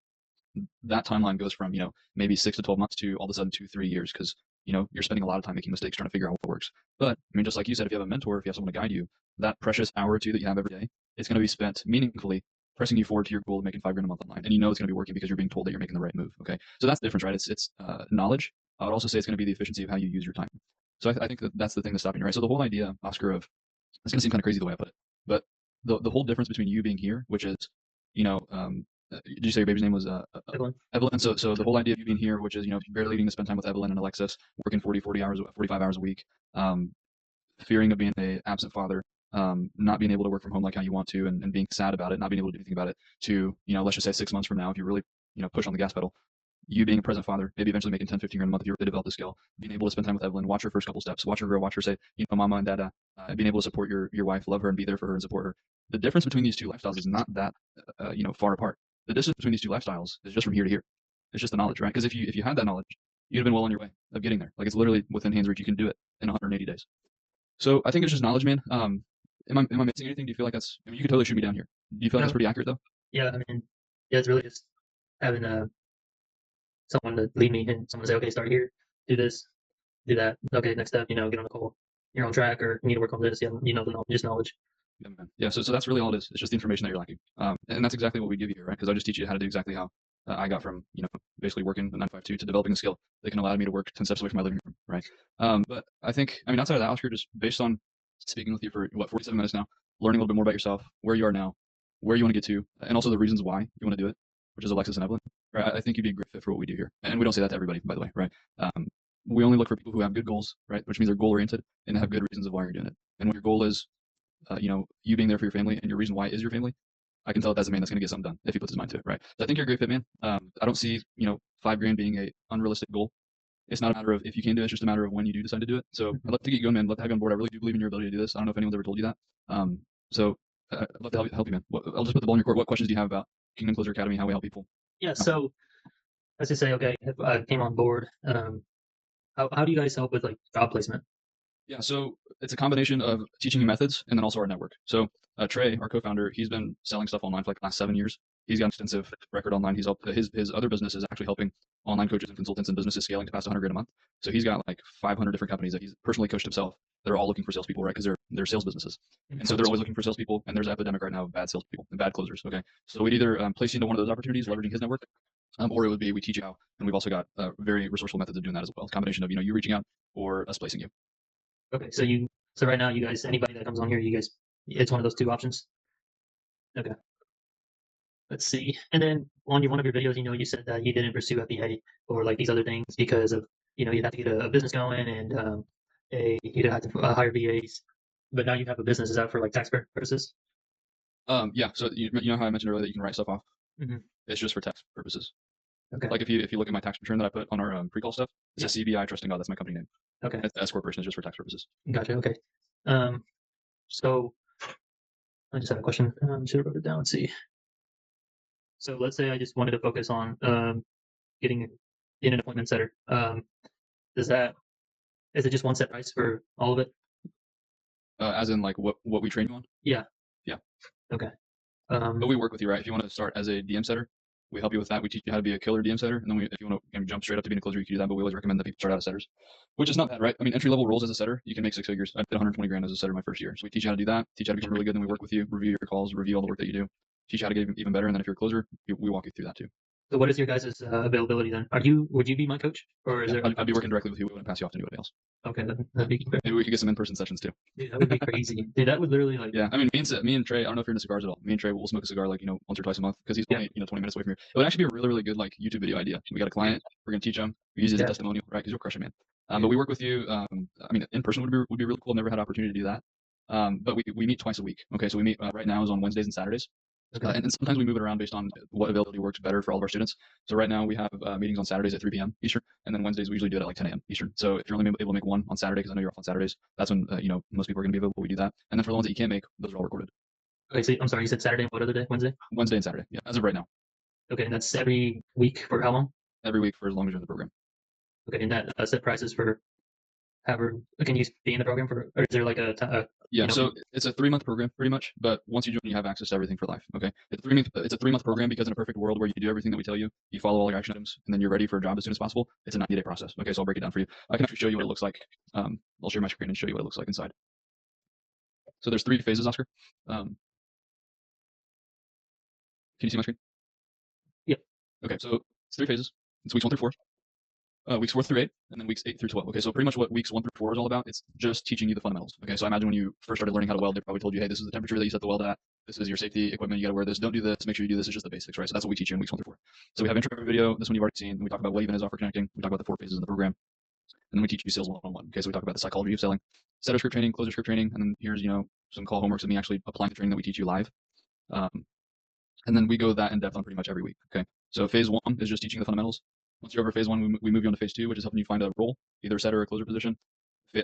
Speaker 2: that timeline goes from maybe 6 to 12 months to all of a sudden 2-3 years because you're spending a lot of time making mistakes trying to figure out what works. But I mean, just like you said, if you have a mentor, if you have someone to guide you, that precious hour or two that you have every day, it's going to be spent meaningfully pressing you forward to your goal of making 5 grand a month online, and it's going to be working because you're being told that you're making the right move. Okay, so that's the difference, right? It's knowledge. I would also say it's going to be the efficiency of how you use your time. So I think that's the thing that's stopping you, right? So the whole idea, Oscar, of it's going to seem kind of crazy the way I put it, but the whole difference between you being here, which is did you say your baby's name was
Speaker 3: Evelyn.
Speaker 2: Evelyn? So the whole idea of you being here, which is barely getting to spend time with Evelyn and Alexis, working 40 hours, 45 hours a week, fearing of being a absent father, not being able to work from home like how you want to, and being sad about it, not being able to do anything about it, to let's just say 6 months from now, if you really push on the gas pedal, you being a present father, maybe eventually making 10, 15 grand a month if you really develop the skill, being able to spend time with Evelyn, watch her first couple steps, watch her grow, watch her say, mama and dada, being able to support your wife, love her and be there for her and support her. The difference between these two lifestyles is not that far apart. The distance between these two lifestyles is just from here to here. It's just the knowledge, right? Because if you had that knowledge, you'd have been well on your way of getting there. Like it's literally within hand's reach. You can do it in 180 days. So I think it's just knowledge, man. Am I missing anything? Do you feel like that's? I mean, you could totally shoot me down here. Do you feel like that's pretty accurate though?
Speaker 3: Yeah, I mean, yeah, it's really just having someone to lead me and someone to say, okay, start here, do this, do that. Okay, next step, get on the call. You're on track, or you need to work on this. Yeah, just knowledge.
Speaker 2: Yeah, man. Yeah, so that's really all it is. It's just the information that you're lacking. And that's exactly what we give you here, right? Because I just teach you how to do exactly how I got from, basically working a 9-5-2 to developing a skill that can allow me to work 10 steps away from my living room, right? But I think, outside of that, Oscar, just based on speaking with you for, 47 minutes now, learning a little bit more about yourself, where you are now, where you want to get to, and also the reasons why you want to do it, which is Alexis and Evelyn, right? I think you'd be a great fit for what we do here. And we don't say that to everybody, by the way, right? We only look for people who have good goals, right? Which means they're goal-oriented and have good reasons of why you're doing it. And when your goal is you being there for your family and your reason why is your family, I can tell that's a man that's going to get something done if he puts his mind to it, right? So I think you're a great fit, man. I don't see, $5,000 being a unrealistic goal. It's not a matter of if you can do it, it's just a matter of when you do decide to do it. So I'd love to get you going, man. I'd love to have you on board. I really do believe in your ability to do this. I don't know if anyone's ever told you that. So I'd love to help you, man. I'll just put the ball in your court. What questions do you have about Kingdom Closer Academy, how we help people?
Speaker 3: Yeah. So let's just say, okay, if I came on board, how do you guys help with like job placement?
Speaker 2: Yeah, so it's a combination of teaching you methods and then also our network. So Trey, our co-founder, he's been selling stuff online for like the last 7 years. He's got an extensive record online. He's helped his other business is actually helping online coaches and consultants and businesses scaling to past 100 grand a month. So he's got like 500 different companies that he's personally coached himself that are all looking for salespeople, right? Because they're sales businesses, and so they're always looking for salespeople. And there's an epidemic right now of bad salespeople and bad closers. Okay, so we'd either place you into one of those opportunities, leveraging his network, or it would be we teach you how, and we've also got very resourceful methods of doing that as well. It's a combination of you reaching out or us placing you.
Speaker 3: Okay, so right now you guys, anybody that comes on here, you guys, it's one of those two options. Okay. Let's see. And then on one of your videos, you said that you didn't pursue FBA or like these other things because of, you'd have to get a business going and you'd have to hire VAs. But now you have a business. Is that for like tax purposes?
Speaker 2: Yeah. So you know how I mentioned earlier that you can write stuff off.
Speaker 3: Mm-hmm.
Speaker 2: It's just for tax purposes.
Speaker 3: Okay.
Speaker 2: Like if you look at my tax return that I put on our pre-call stuff, it says CBI Trusting God. That's my company name.
Speaker 3: Okay.
Speaker 2: S corporation is just for tax purposes.
Speaker 3: Gotcha. Okay. So I just had a question. Should have wrote it down. Let's see. So let's say I just wanted to focus on getting in an appointment setter. Is it just one set price for all of it?
Speaker 2: As in like what we train you on?
Speaker 3: Yeah.
Speaker 2: Yeah.
Speaker 3: Okay.
Speaker 2: But we work with you, right? If you want to start as a DM setter, we help you with that. We teach you how to be a killer DM setter, and then if you want to jump straight up to being a closer, you can do that. But we always recommend that people start out as setters, which is not bad, right? I mean, entry level roles as a setter, you can make 6 figures. I did 120 grand as a setter my first year. So we teach you how to do that, teach you how to become really good. Then we work with you, review your calls, review all the work that you do, teach you how to get even better. And then if you're a closer, we walk you through that too.
Speaker 3: So what is your guys' availability then? Would you be my coach, or is there?
Speaker 2: I'd be working directly with you. We wouldn't pass you off to anybody else.
Speaker 3: Okay, that'd be fair.
Speaker 2: Maybe we could get some in-person sessions too.
Speaker 3: Dude, that would be crazy. Dude, that would literally like.
Speaker 2: Yeah, I mean, me and Trey. I don't know if you're into cigars at all. Me and Trey will smoke a cigar like once or twice a month because he's only 20 minutes away from here. It would actually be a really really good like YouTube video idea. We got a client. We're gonna teach him. We use it as a testimonial, right? Because you'll crush it, man. But we work with you. I mean, in person would be really cool. I've never had an opportunity to do that. But we meet twice a week. Okay, so we meet right now is on Wednesdays and Saturdays.
Speaker 3: Okay.
Speaker 2: And sometimes we move it around based on what availability works better for all of our students. So right now we have meetings on Saturdays at 3 p.m. Eastern, and then Wednesdays we usually do it at like 10 a.m. Eastern. So if you're only able to make one on Saturday, because I know you're off on Saturdays, that's when most people are going to be available. We do that, and then for the ones that you can't make, those are all recorded.
Speaker 3: Okay, so I'm sorry, you said Saturday. What other day? Wednesday?
Speaker 2: Wednesday and Saturday. Yeah, as of right now.
Speaker 3: Okay, and that's every week for how long?
Speaker 2: Every week for as long as you're in the program.
Speaker 3: Okay, and that set prices for however, can you be in the program for, or is there like
Speaker 2: yeah, so it's a 3-month program pretty much, but once you join, you have access to everything for life. Okay, it's a 3-month program because in a perfect world where you do everything that we tell you, you follow all your action items, and then you're ready for a job as soon as possible. It's a 90-day process. Okay, so I'll break it down for you. I can actually show you what it looks like. I'll share my screen and show you what it looks like inside. So there's 3 phases, Oscar. Can you see my screen?
Speaker 3: Yep.
Speaker 2: Okay, so it's 3 phases. It's weeks 1 through 4. Weeks 4 through 8, and then weeks 8 through 12. Okay, so pretty much what weeks 1 through 4 is all about, it's just teaching you the fundamentals. Okay, so I imagine when you first started learning how to weld, they probably told you, hey, this is the temperature that you set the weld at. This is your safety equipment. You got to wear this. Don't do this. Make sure you do this. It's just the basics, right? So that's what we teach you in weeks 1 through 4. So we have intro video. This one you've already seen. We talk about what even is offer connecting. We talk about the 4 phases in the program, and then we teach you sales 101. Okay, so we talk about the psychology of selling, setter script training, closer script training, and then here's some call homeworks of me actually applying the training that we teach you live. And then we go that in depth on pretty much every week. Okay, so phase 1 is just teaching the fundamentals. Once you're over phase 1, we move you on to phase 2, which is helping you find a role, either a setter or a closer position.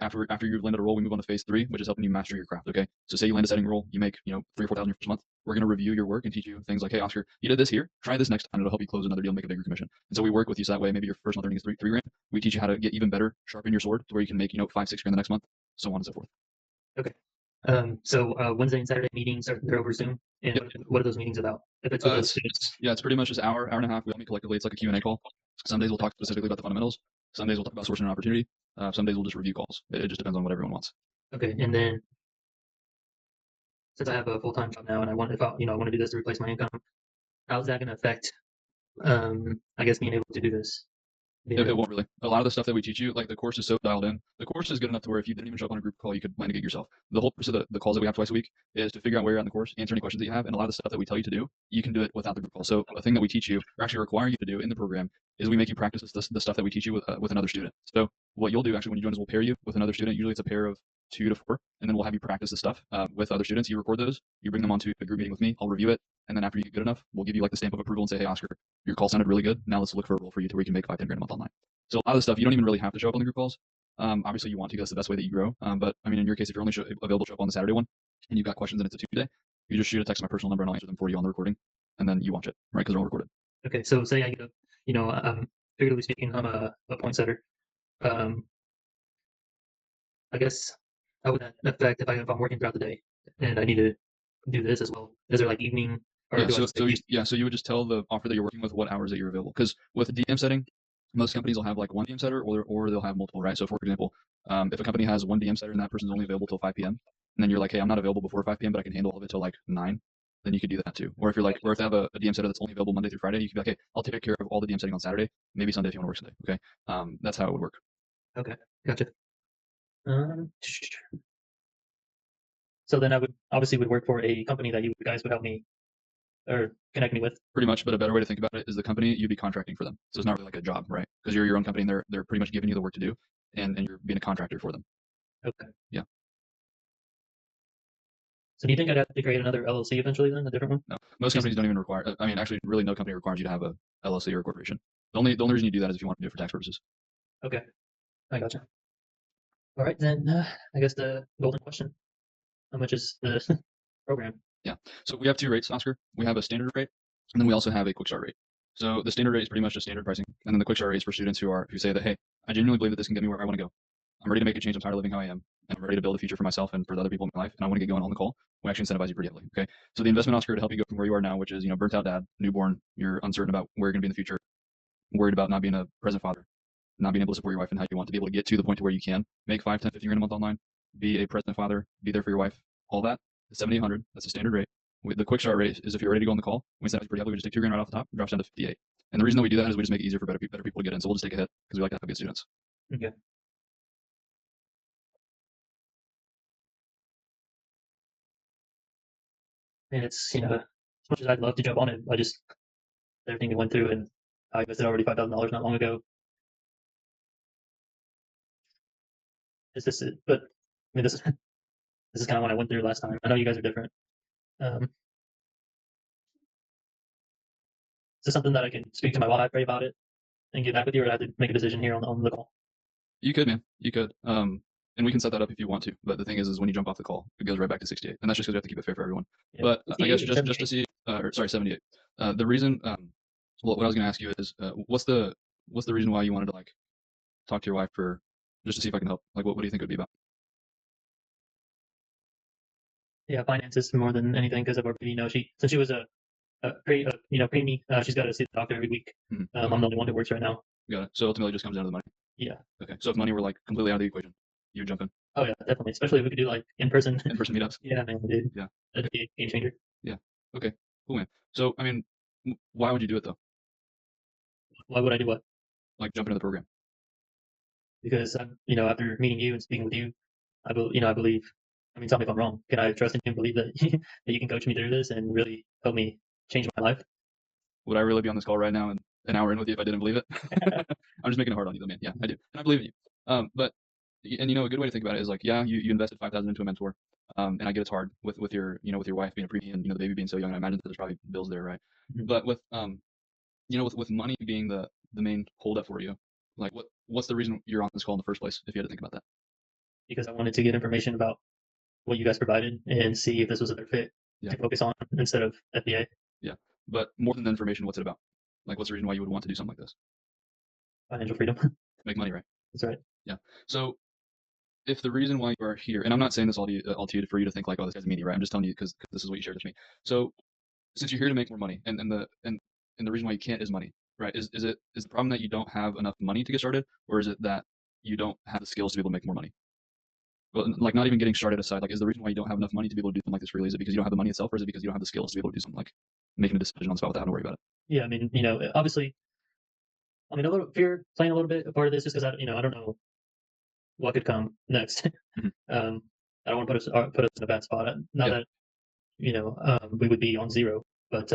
Speaker 2: After you've landed a role, we move on to phase 3, which is helping you master your craft. Okay, so say you land a setting role, you make $3,000 or $4,000 your first month. We're going to review your work and teach you things like, hey, Oscar, you did this here. Try this next time. It'll help you close another deal, make a bigger commission. And so we work with you so that way. Maybe your first month earning is $3 grand. We teach you how to get even better, sharpen your sword to where you can make $5-6 grand the next month, so on and so forth.
Speaker 3: Okay. So Wednesday and Saturday meetings they're over Zoom, and
Speaker 2: Yep.
Speaker 3: what are those meetings about? If it's with those students.
Speaker 2: Yeah, it's pretty much just hour and a half. We all meet collectively. It's like a Q&A call. Some days we'll talk specifically about the fundamentals. Some days we'll talk about sourcing an opportunity. Some days we'll just review calls. It just depends on what everyone wants.
Speaker 3: Okay, and then since I have a full-time job now, and I want to do this to replace my income, how is that going to affect, I guess, being able to do this?
Speaker 2: It won't really. A lot of the stuff that we teach you, like the course is so dialed in. The course is good enough to where if you didn't even show up on a group call, you could land a gig yourself. The whole purpose of the calls that we have twice a week is to figure out where you're at in the course, answer any questions that you have, and a lot of the stuff that we tell you to do, you can do it without the group call. So a thing that we teach you, or actually require you to do in the program, is we make you practice the stuff that we teach you with another student. So what you'll do actually when you join is we'll pair you with another student. Usually it's a pair of 2 to 4, and then we'll have you practice the stuff with other students. You record those, you bring them onto a group meeting with me. I'll review it, and then after you get good enough, we'll give you like the stamp of approval and say, hey, Oscar, your call sounded really good. Now let's look for a role for you to where you can make 5-10 grand a month online. So a lot of the stuff you don't even really have to show up on the group calls. Obviously, you want to. That's the best way that you grow. But I mean, in your case, if you're only available to show up on the Saturday one, and you've got questions and it's a Tuesday, you just shoot a text to my personal number and I'll answer them for you on the recording, and then you watch it, right? Because they're all recorded.
Speaker 3: Okay, so say I get a, figuratively speaking, I'm a point setter. I guess how would that affect if I'm working throughout the day and I need to do this as well? Is there like evening or
Speaker 2: Yeah,
Speaker 3: do I just say
Speaker 2: so you would just tell the offer that you're working with what hours that you're available. Because with DM setting, most companies will have like one DM setter or they'll have multiple, right? So for example, if a company has one DM setter and that person's only available till 5 p.m., and then you're like, hey, I'm not available before 5 p.m., but I can handle all of it till like 9, then you could do that too. Or if you're like, or if they have a DM setter that's only available Monday through Friday, you could be like, hey, I'll take care of all the DM setting on Saturday, maybe Sunday if you want to work Sunday. Okay, that's how it would work.
Speaker 3: Okay, gotcha. So then I would obviously work for a company that you guys would help me or connect me with.
Speaker 2: Pretty much, but a better way to think about it is the company, you'd be contracting for them. So it's not really like a job, right? Because you're your own company and they're pretty much giving you the work to do, and you're being a contractor for them.
Speaker 3: Okay.
Speaker 2: Yeah.
Speaker 3: So do you think I'd have to create another LLC eventually then, a different one?
Speaker 2: No, most companies don't even require. I mean, actually, really, no company requires you to have a LLC or a corporation. The only reason you do that is if you want to do it for tax purposes.
Speaker 3: Okay, I gotcha. All right, then I guess the golden question: how much is the program?
Speaker 2: Yeah. So we have 2 rates, Oscar. We have a standard rate, and then we also have a quick start rate. So the standard rate is pretty much just standard pricing, and then the quick start rate is for students who say that, hey, I genuinely believe that this can get me where I want to go. I'm ready to make a change. I'm tired of living how I am, and I'm ready to build a future for myself and for the other people in my life, and I want to get going on the call. We actually incentivize you pretty heavily. Okay. So the investment, Oscar, to help you go from where you are now, which is burnt out dad, newborn, you're uncertain about where you're going to be in the future, worried about not being a present father, not being able to support your wife and how you want to be able to get to the point to where you can make 5, 10, 15 grand a month online, be a present father, be there for your wife, all that. 7,800. That's the standard rate. The quick start rate is if you're ready to go on the call. We set up pretty heavily. We just take 2 grand right off the top, drops down to 58. And the reason that we do that is we just make it easier for better people to get in. So we'll just take a hit because we like to have good students.
Speaker 3: Okay. And it's as much as I'd love to jump on it, I just everything we went through, and I invested already $5,000 not long ago. Is this it? But I mean, this is this is kind of what I went through last time. I know you guys are different. Is this something that I can speak to my wife, pray about it, and get back with you, or do I have to make a decision here on the call?
Speaker 2: You could, man. You could. And we can set that up if you want to. But the thing is when you jump off the call, it goes right back to 68. And that's just because we have to keep it fair for everyone.
Speaker 3: Yeah,
Speaker 2: but I guess just
Speaker 3: 78.
Speaker 2: to see, 78. The reason, what I was going to ask you is, what's the reason why you wanted to like talk to your wife for, just to see if I can help? Like, what do you think it would be about?
Speaker 3: Yeah, finances more than anything because of our, since she was preemie, she's got to see the doctor every week.
Speaker 2: Mhm.
Speaker 3: I'm the only one who works right now.
Speaker 2: Got it. So ultimately, it just comes down to the money.
Speaker 3: Yeah.
Speaker 2: Okay. So if money were like completely out of the equation, you would jump in.
Speaker 3: Oh yeah, definitely. Especially if we could do like in-person
Speaker 2: meetups.
Speaker 3: Yeah, man, dude.
Speaker 2: Yeah.
Speaker 3: That'd be a game changer.
Speaker 2: Yeah. Okay. Cool, man. So I mean, why would you do it though?
Speaker 3: Why would I do what?
Speaker 2: Like jump into the program?
Speaker 3: Because after meeting you and speaking with you, I believe. I mean, tell me if I'm wrong. Can I trust in you and believe that that you can coach me through this and really help me change my life?
Speaker 2: Would I really be on this call right now and an hour in with you if I didn't believe it? I'm just making it hard on you though, man. Yeah, I do. And I believe in you. But a good way to think about it is like, yeah, you invested 5,000 into a mentor. And I get it's hard with your wife being a preemie and the baby being so young. I imagine there's probably bills there, right?
Speaker 3: Mhm.
Speaker 2: But with with money being the main holdup for you, like what's the reason you're on this call in the first place if you had to think about that?
Speaker 3: Because I wanted to get information about what you guys provided and see if this was a better fit
Speaker 2: Yeah.
Speaker 3: to focus on instead of FBA.
Speaker 2: Yeah. But more than the information, what's it about? Like what's the reason why you would want to do something like this?
Speaker 3: Financial freedom.
Speaker 2: Make money, right?
Speaker 3: That's right.
Speaker 2: Yeah. So if the reason why you are here, and I'm not saying this all to you for you to think like, oh, this guy's a meanie, right? I'm just telling you because this is what you shared with me. So since you're here to make more money, and the reason why you can't is money, right? Is the problem that you don't have enough money to get started, or is it that you don't have the skills to be able to make more money? Well, like not even getting started aside, like is the reason why you don't have enough money to be able to do something like this really? Is it because you don't have the money itself, or is it because you don't have the skills to be able to do something like making a decision on the spot without having to worry about it?
Speaker 3: Yeah, I mean, obviously, a little fear playing a little bit a part of this, just because I don't know what could come next.
Speaker 2: Mhm.
Speaker 3: I don't want to put us in a bad spot. Not
Speaker 2: Yeah.
Speaker 3: that we would be on zero, but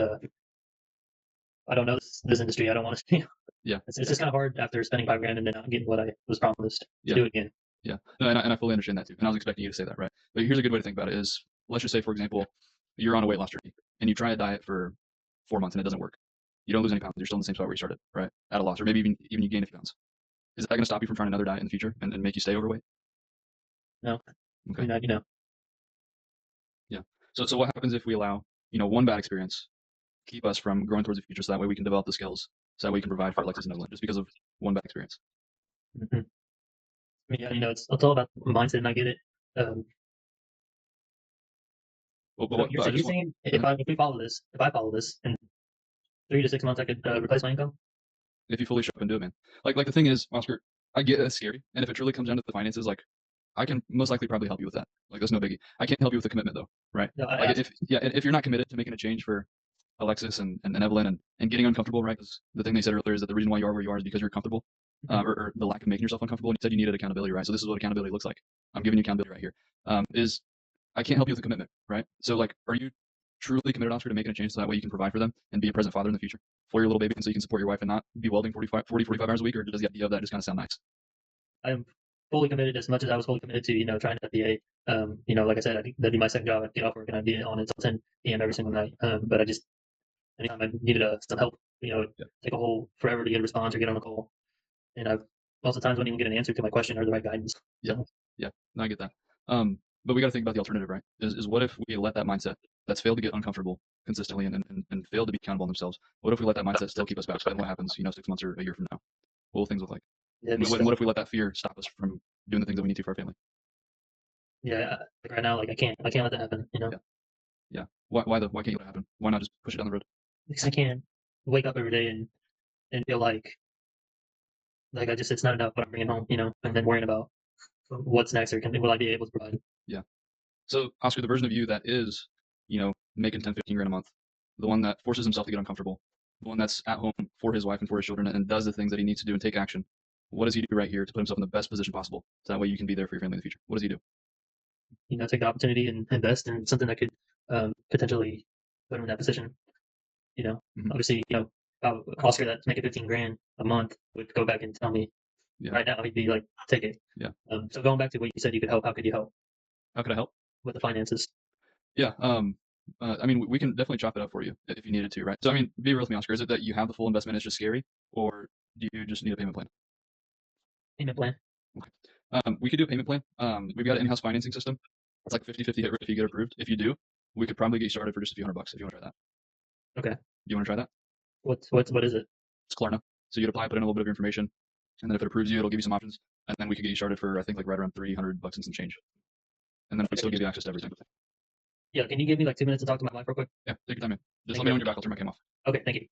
Speaker 3: I don't know this industry. I don't want to
Speaker 2: Yeah.
Speaker 3: It's just kind of hard after spending $5 grand and then not getting what I was promised to
Speaker 2: Yeah.
Speaker 3: do it again.
Speaker 2: Yeah. No, and I fully understand that too. And I was expecting you to say that, right? But here's a good way to think about it is, let's just say, for example, you're on a weight loss journey and you try a diet for 4 months and it doesn't work. You don't lose any pounds. You're still in the same spot where you started, right? At a loss, or maybe even you gain a few pounds. Is that going to stop you from trying another diet in the future and make you stay overweight?
Speaker 3: No,
Speaker 2: Okay.
Speaker 3: you know,
Speaker 2: Yeah. So what happens if we allow, one bad experience keep us from growing towards the future, so that way we can develop the skills, so that way we can provide for Alexis and Evelyn, just because of one bad experience?
Speaker 3: hmm yeah, it's all about mindset, and I get it.
Speaker 2: Well,
Speaker 3: So
Speaker 2: but
Speaker 3: you're,
Speaker 2: I just
Speaker 3: you're
Speaker 2: want,
Speaker 3: saying
Speaker 2: uh,
Speaker 3: if I follow this in 3 to 6 months, I could replace my income?
Speaker 2: if you fully show up and do it, man. Like the thing is, Oscar, I get it's scary, and if it truly comes down to the finances, like I can most likely probably help you with that. Like that's no biggie. I can't help you with the commitment though, right?
Speaker 3: No,
Speaker 2: Like if you're not committed to making a change for Alexis and Evelyn and getting uncomfortable, right? Because the thing they said earlier is that the reason why you are where you are is because you're comfortable, or the lack of making yourself uncomfortable. And you said you needed accountability, right? So this is what accountability looks like. I'm giving you accountability right here. Is I can't help you with the commitment, right? So like, are you truly committed, Oscar, to making a change so that way you can provide for them and be a present father in the future for your little baby, and so you can support your wife and not be welding 45 hours a week? Or does the idea of that just kind of sound nice?
Speaker 3: I am fully committed, as much as I was fully committed to trying to be a like I said, that'd be my second job. I'd get off work and I'd be on until 10 p.m. every single night. But I just anytime I needed some help,
Speaker 2: Yeah.
Speaker 3: take a whole forever to get a response or get on a call, and I've most of the times wouldn't even get an answer to my question or the right guidance.
Speaker 2: Yeah. Yeah. No, I get that. But we got to think about the alternative, right? Is what if we let that mindset that's failed to get uncomfortable consistently and failed to be accountable on themselves? What if we let that mindset still keep us back? And what happens, 6 months or a year from now? What will things look like?
Speaker 3: Yeah,
Speaker 2: And what if we let that fear stop us from doing the things that we need to for our family?
Speaker 3: yeah, like right now, like I can't let that happen.
Speaker 2: Yeah. Yeah. Why can't you let it happen? Why not just push it down the road?
Speaker 3: Because I can't wake up every day and feel like I just it's not enough what I'm bringing home, and then worrying about what's next or will I be able to provide.
Speaker 2: Yeah. So Oscar, the version of you that is, making 10, 15 grand a month, the one that forces himself to get uncomfortable, the one that's at home for his wife and for his children and does the things that he needs to do and take action. What does he do right here to put himself in the best position possible, so that way you can be there for your family in the future? What does he do?
Speaker 3: Take the opportunity and invest in something that could potentially put him in that position.
Speaker 2: Mhm.
Speaker 3: Obviously, Oscar that's making 15 grand a month would go back and tell me
Speaker 2: Yeah.
Speaker 3: right now, he'd be like, take it.
Speaker 2: Yeah.
Speaker 3: So going back to what you said, you could help. How could you help
Speaker 2: How could I help?
Speaker 3: with the finances?
Speaker 2: Yeah. I mean, we can definitely chop it up for you if you needed to, right? So, I mean, be real with me, Oscar. Is it that you have the full investment, it's just scary, or do you just need a payment plan?
Speaker 3: Payment plan.
Speaker 2: We could do a payment plan. We've got an in-house financing system. It's like 50-50 hit rate if you get approved. If you do, we could probably get you started for just a few $100 if you want to try that.
Speaker 3: Okay.
Speaker 2: Do you want to try that?
Speaker 3: What is it?
Speaker 2: It's Klarna. So you'd apply, put in a little bit of your information, and then if it approves you, it'll give you some options, and then we could get you started for, I think, like right around $300 and some change. And then we still give you access to everything.
Speaker 3: Yeah. Can you give me like 2 minutes to talk to my wife real quick?
Speaker 2: Yeah, take your time, man. Just
Speaker 3: Thank
Speaker 2: let me know
Speaker 3: you.
Speaker 2: when you're back. I'll turn my cam off.
Speaker 3: Okay. Thank you.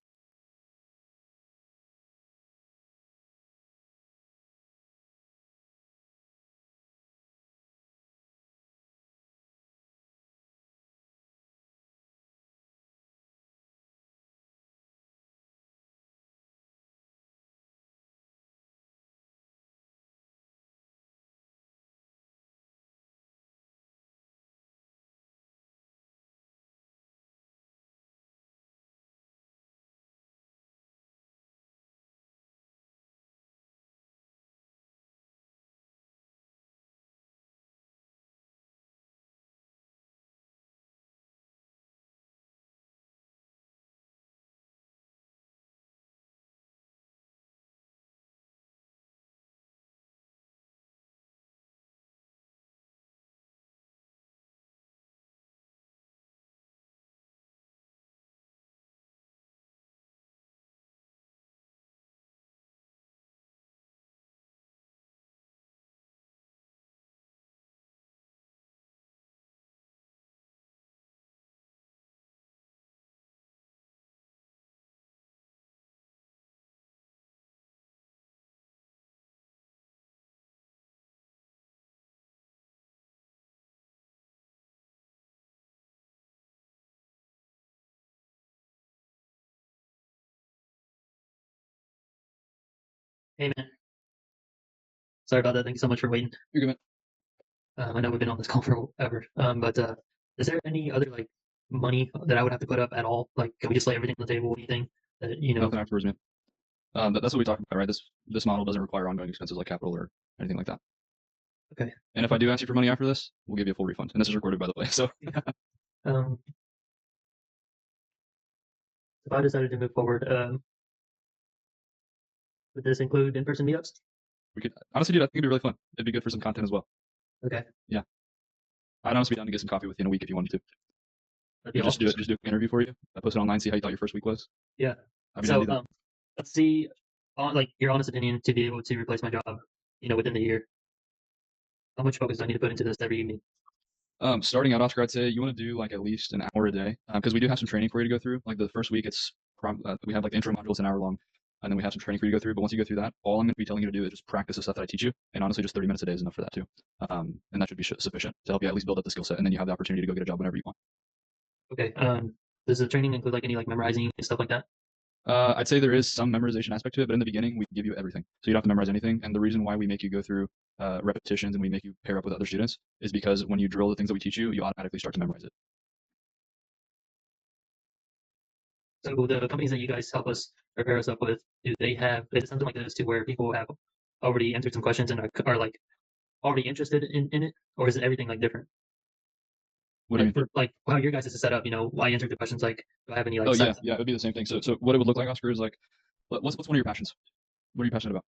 Speaker 3: Hey man. Sorry about that. Thank you so much for waiting.
Speaker 2: You're good, man.
Speaker 3: I know we've been on this call forever. But is there any other like money that I would have to put up at all? Like, can we just lay everything on the table? Anything that
Speaker 2: Nothing afterwards, man. That's what we talked about, right? This model doesn't require ongoing expenses like capital or anything like that.
Speaker 3: Okay.
Speaker 2: And if I do ask you for money after this, we'll give you a full refund. And this is recorded, by the way. So
Speaker 3: Um, if I decided to move forward, would this include in-person meetups?
Speaker 2: we could honestly, dude, I think it'd be really fun. It'd be good for some content as well.
Speaker 3: Okay.
Speaker 2: I'd honestly be down to get some coffee with you in a week if you wanted to.
Speaker 3: That'd be
Speaker 2: Just do
Speaker 3: awesome.
Speaker 2: it. Just do an interview for you. I post it online. See how you thought your first week was.
Speaker 3: Yeah.
Speaker 2: I'd be down to do that.
Speaker 3: Let's see, like your honest opinion to be able to replace my job, within the year. How much focus do I need to put into this every evening?
Speaker 2: Starting out, Oscar, I'd say you want to do like at least an hour a day because we do have some training for you to go through. Like the first week, we have like the intro modules an hour long, and then we have some training for you to go through. But once you go through that, all I'm going to be telling you to do is just practice the stuff that I teach you, and honestly, just 30 minutes a day is enough for that too. And that should be sufficient to help you at least build up the skill set, and then you have the opportunity to go get a job whenever you want.
Speaker 3: Okay. Does the training include like any like memorizing and stuff like that?
Speaker 2: I'd say there is some memorization aspect to it, but in the beginning, we give you everything. So you don't have to memorize anything. And the reason why we make you go through repetitions and we make you pair up with other students is because when you drill the things that we teach you, you automatically start to memorize it.
Speaker 3: So the companies that you guys help us prepare us up with, is it something like this to where people have already answered some questions and are like already interested in it? Or is it everything like different?
Speaker 2: What do you mean?
Speaker 3: Like how your guys is set up, I answered the questions like, do I have any like
Speaker 2: Oh,
Speaker 3: sets?
Speaker 2: yeah, it would be the same thing. So what it would look like, Oscar, is like, what's one of your passions? What are you passionate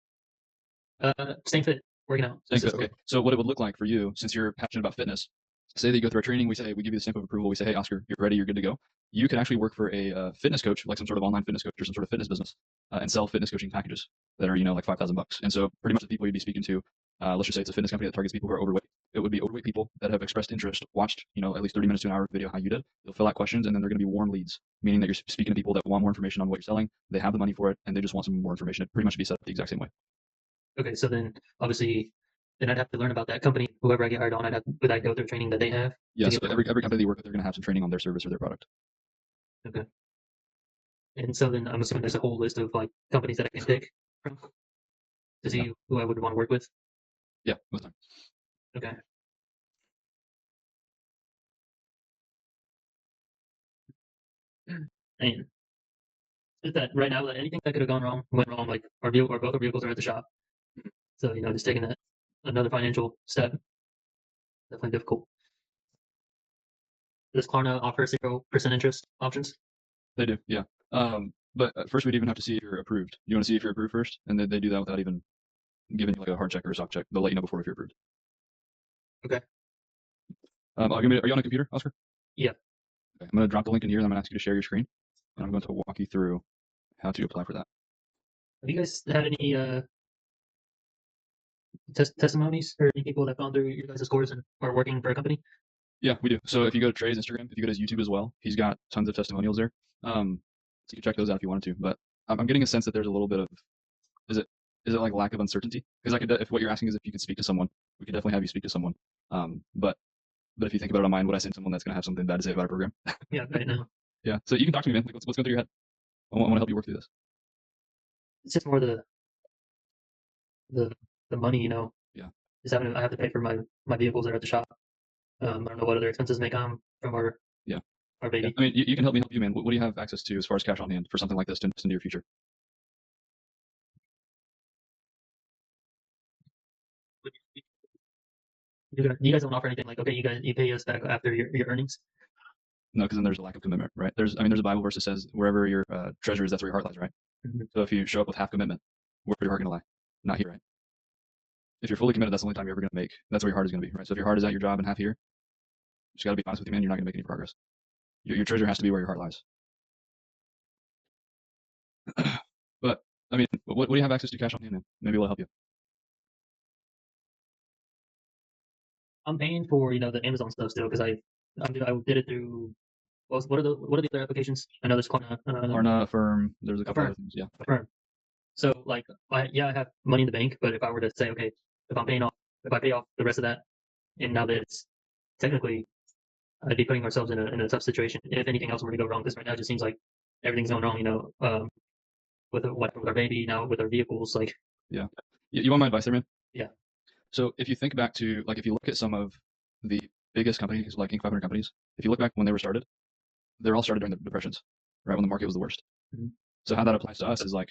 Speaker 2: about?
Speaker 3: Staying fit, working out.
Speaker 2: Staying fit. Okay. So what it would look like for you, since you're passionate about fitness, say that you go through our training, we give you the stamp of approval. We say, hey, Oscar, you're ready, you're good to go. You can actually work for a fitness coach, like some sort of online fitness coach or some sort of fitness business, and sell fitness coaching packages that are, like $5,000. And so pretty much the people you'd be speaking to, let's just say it's a fitness company that targets people who are overweight. It would be overweight people that have expressed interest, watched, at least 30 minutes to an hour video how you did. They'll fill out questions, and then they're going to be warm leads, meaning that you're speaking to people that want more information on what you're selling. They have the money for it, and they just want some more information. It pretty much be set up the exact same way.
Speaker 3: Okay, so then obviously, then I'd have to learn about that company. Whoever I get hired on, would I go through training that they have?
Speaker 2: Yeah, so every company they work with, they're going to have some training on their service or their product.
Speaker 3: Okay. And so then I'm assuming there's a whole list of like companies that I can pick from to see who I would want to work with.
Speaker 2: Yeah, most time.
Speaker 3: Okay. And is that right now, anything that could have gone wrong went wrong. Like both our vehicles are at the shop, so just taking that another financial step, definitely difficult. Does Klarna offer 0% interest options?
Speaker 2: They do, yeah. But first we'd even have to see if you're approved. You want to see if you're approved first, and then they do that without even giving you like a hard check or a soft check. They'll let you know before if you're approved.
Speaker 3: Okay.
Speaker 2: Are you on a computer, Oscar?
Speaker 3: Yeah.
Speaker 2: Okay, I'm going to drop the link in here, and I'm going to ask you to share your screen, and I'm going to walk you through how to apply for that.
Speaker 3: Have you guys had any testimonies or any people that gone through your guys' course and are working for a company?
Speaker 2: Yeah, we do. So if you go to Trey's Instagram, if you go to his YouTube as well, he's got tons of testimonials there. So you can check those out if you wanted to. But I'm getting a sense that there's a little bit of, is it like lack of uncertainty? Because if what you're asking is if you could speak to someone, we could definitely have you speak to someone. But if you think about it on mine, would I send someone that's going to have something bad to say about our program?
Speaker 3: Yeah, right now.
Speaker 2: Yeah. So you can talk to me, man. Like, what's going through your head? I want to help you work through this.
Speaker 3: It's just more the money,
Speaker 2: Yeah.
Speaker 3: Just I have to pay for my vehicles that are at the shop. I don't know what other expenses may come from our baby.
Speaker 2: Yeah. I mean, you can help me help you, man. What do you have access to as far as cash on hand for something like this to invest into your future?
Speaker 3: You guys don't offer anything like, okay, you pay us back after your earnings?
Speaker 2: No, because then there's a lack of commitment, right? There's a Bible verse that says, wherever your treasure is, that's where your heart lies, right?
Speaker 3: Mm-hmm.
Speaker 2: So if you show up with half commitment, where's your heart going to lie? Not here, right? If you're fully committed, that's the only time you're ever going to make. That's where your heart is going to be, right? So if your heart is at your job and half here, you just got to be honest with you, man. You're not going to make any progress. Your treasure has to be where your heart lies. But I mean, what do you have access to cash on hand, man? Maybe we'll help you.
Speaker 3: I'm paying for the Amazon stuff still because I did it through. What are the other applications? I know there's
Speaker 2: Klarna, Affirm. There's a couple other things. Yeah.
Speaker 3: Affirm. So like, I have money in the bank, but if I were to say, okay, if I pay off the rest of that, and now that it's technically, I'd be putting ourselves in a tough situation if anything else were to go wrong. Because right now it just seems like everything's going wrong. With our baby, now with our vehicles, like.
Speaker 2: Yeah. You want my advice there, man?
Speaker 3: Yeah.
Speaker 2: So if you think back to, like, if you look at some of the biggest companies, like Inc. 500 companies, if you look back when they were started, they're all started during the depressions, right? When the market was the worst.
Speaker 3: Mm-hmm.
Speaker 2: So how that applies to us is like,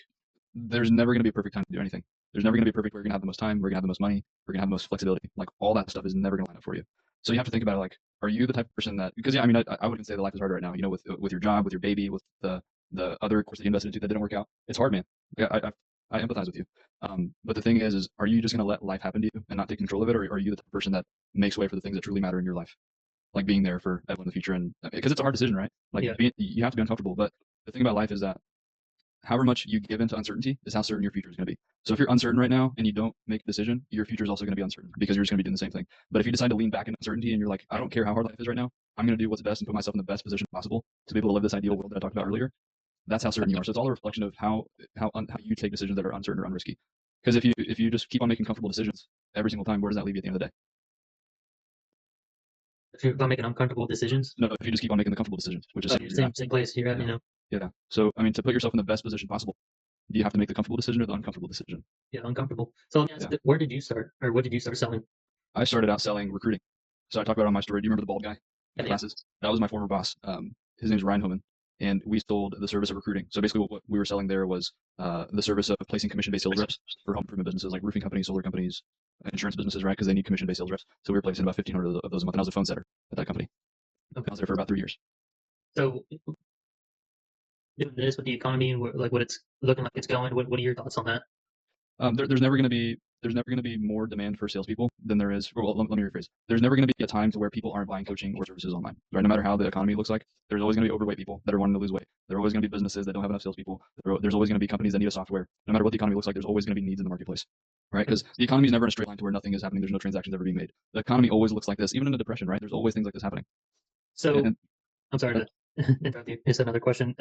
Speaker 2: there's never going to be a perfect time to do anything. There's never going to be a perfect where you're going to have the most time, we're going to have the most money, we're going to have the most flexibility. Like all that stuff is never going to line up for you. So you have to think about it like, are you the type of person that, because yeah, I mean, I wouldn't say that life is hard right now, you know, with your job, with your baby, with the other course that you invested into that didn't work out. It's hard, man. Yeah, I empathize with you. But the thing is are you just going to let life happen to you and not take control of it? Or are you the type of person that makes way for the things that truly matter in your life? Like being there for everyone in the future. And because it's a hard decision, right? Like
Speaker 3: Yeah.
Speaker 2: you have to be uncomfortable. But the thing about life is that however much you give into uncertainty is how certain your future is going to be. So if you're uncertain right now and you don't make a decision, your future is also going to be uncertain because you're just going to be doing the same thing. But if you decide to lean back in uncertainty and you're like, I don't care how hard life is right now, I'm going to do what's best and put myself in the best position possible to be able to live this ideal world that I talked about earlier. That's how certain you are. So it's all a reflection of how you take decisions that are uncertain or unrisky. Because if you just keep on making comfortable decisions every single time, where does that leave you at the end of the day?
Speaker 3: If you're making uncomfortable decisions,
Speaker 2: No, if you just keep on making the comfortable decisions, which is
Speaker 3: same place you're at,
Speaker 2: Yeah.
Speaker 3: you know.
Speaker 2: Yeah. So I mean, to put yourself in the best position possible, do you have to make the comfortable decision or the uncomfortable decision?
Speaker 3: Yeah, uncomfortable. So let me ask,
Speaker 2: Yeah.
Speaker 3: where did you start, or what did you start selling?
Speaker 2: I started out selling recruiting. So I talked about it on my story. Do you remember the bald guy in
Speaker 3: Yeah.
Speaker 2: classes? That was my former boss. His name's Ryan Homan, and we sold the service of recruiting. So basically, what we were selling there was the service of placing commission-based sales reps for home improvement businesses like roofing companies, solar companies, insurance businesses, right? Because they need commission-based sales reps. So we were placing about 1,500 of those a month, and I was a phone setter at that company.
Speaker 3: Okay.
Speaker 2: I was there for about 3 years.
Speaker 3: So doing this with the economy and like what it's looking like it's going, what are your thoughts on that?
Speaker 2: There's never going to be more demand for salespeople than there is. Well, let me rephrase. There's never going to be a time to where people aren't buying coaching or services online, right? No matter how the economy looks like, there's always going to be overweight people that are wanting to lose weight. There are always going to be businesses that don't have enough salespeople. There's always going to be companies that need a software. No matter what the economy looks like, there's always going to be needs in the marketplace, right? Because the economy is never in a straight line to where nothing is happening. There's no transactions ever being made. The economy always looks like this, even in a depression, right? There's always things like this happening.
Speaker 3: So
Speaker 2: And
Speaker 3: I'm sorry to interrupt you. Here's another question.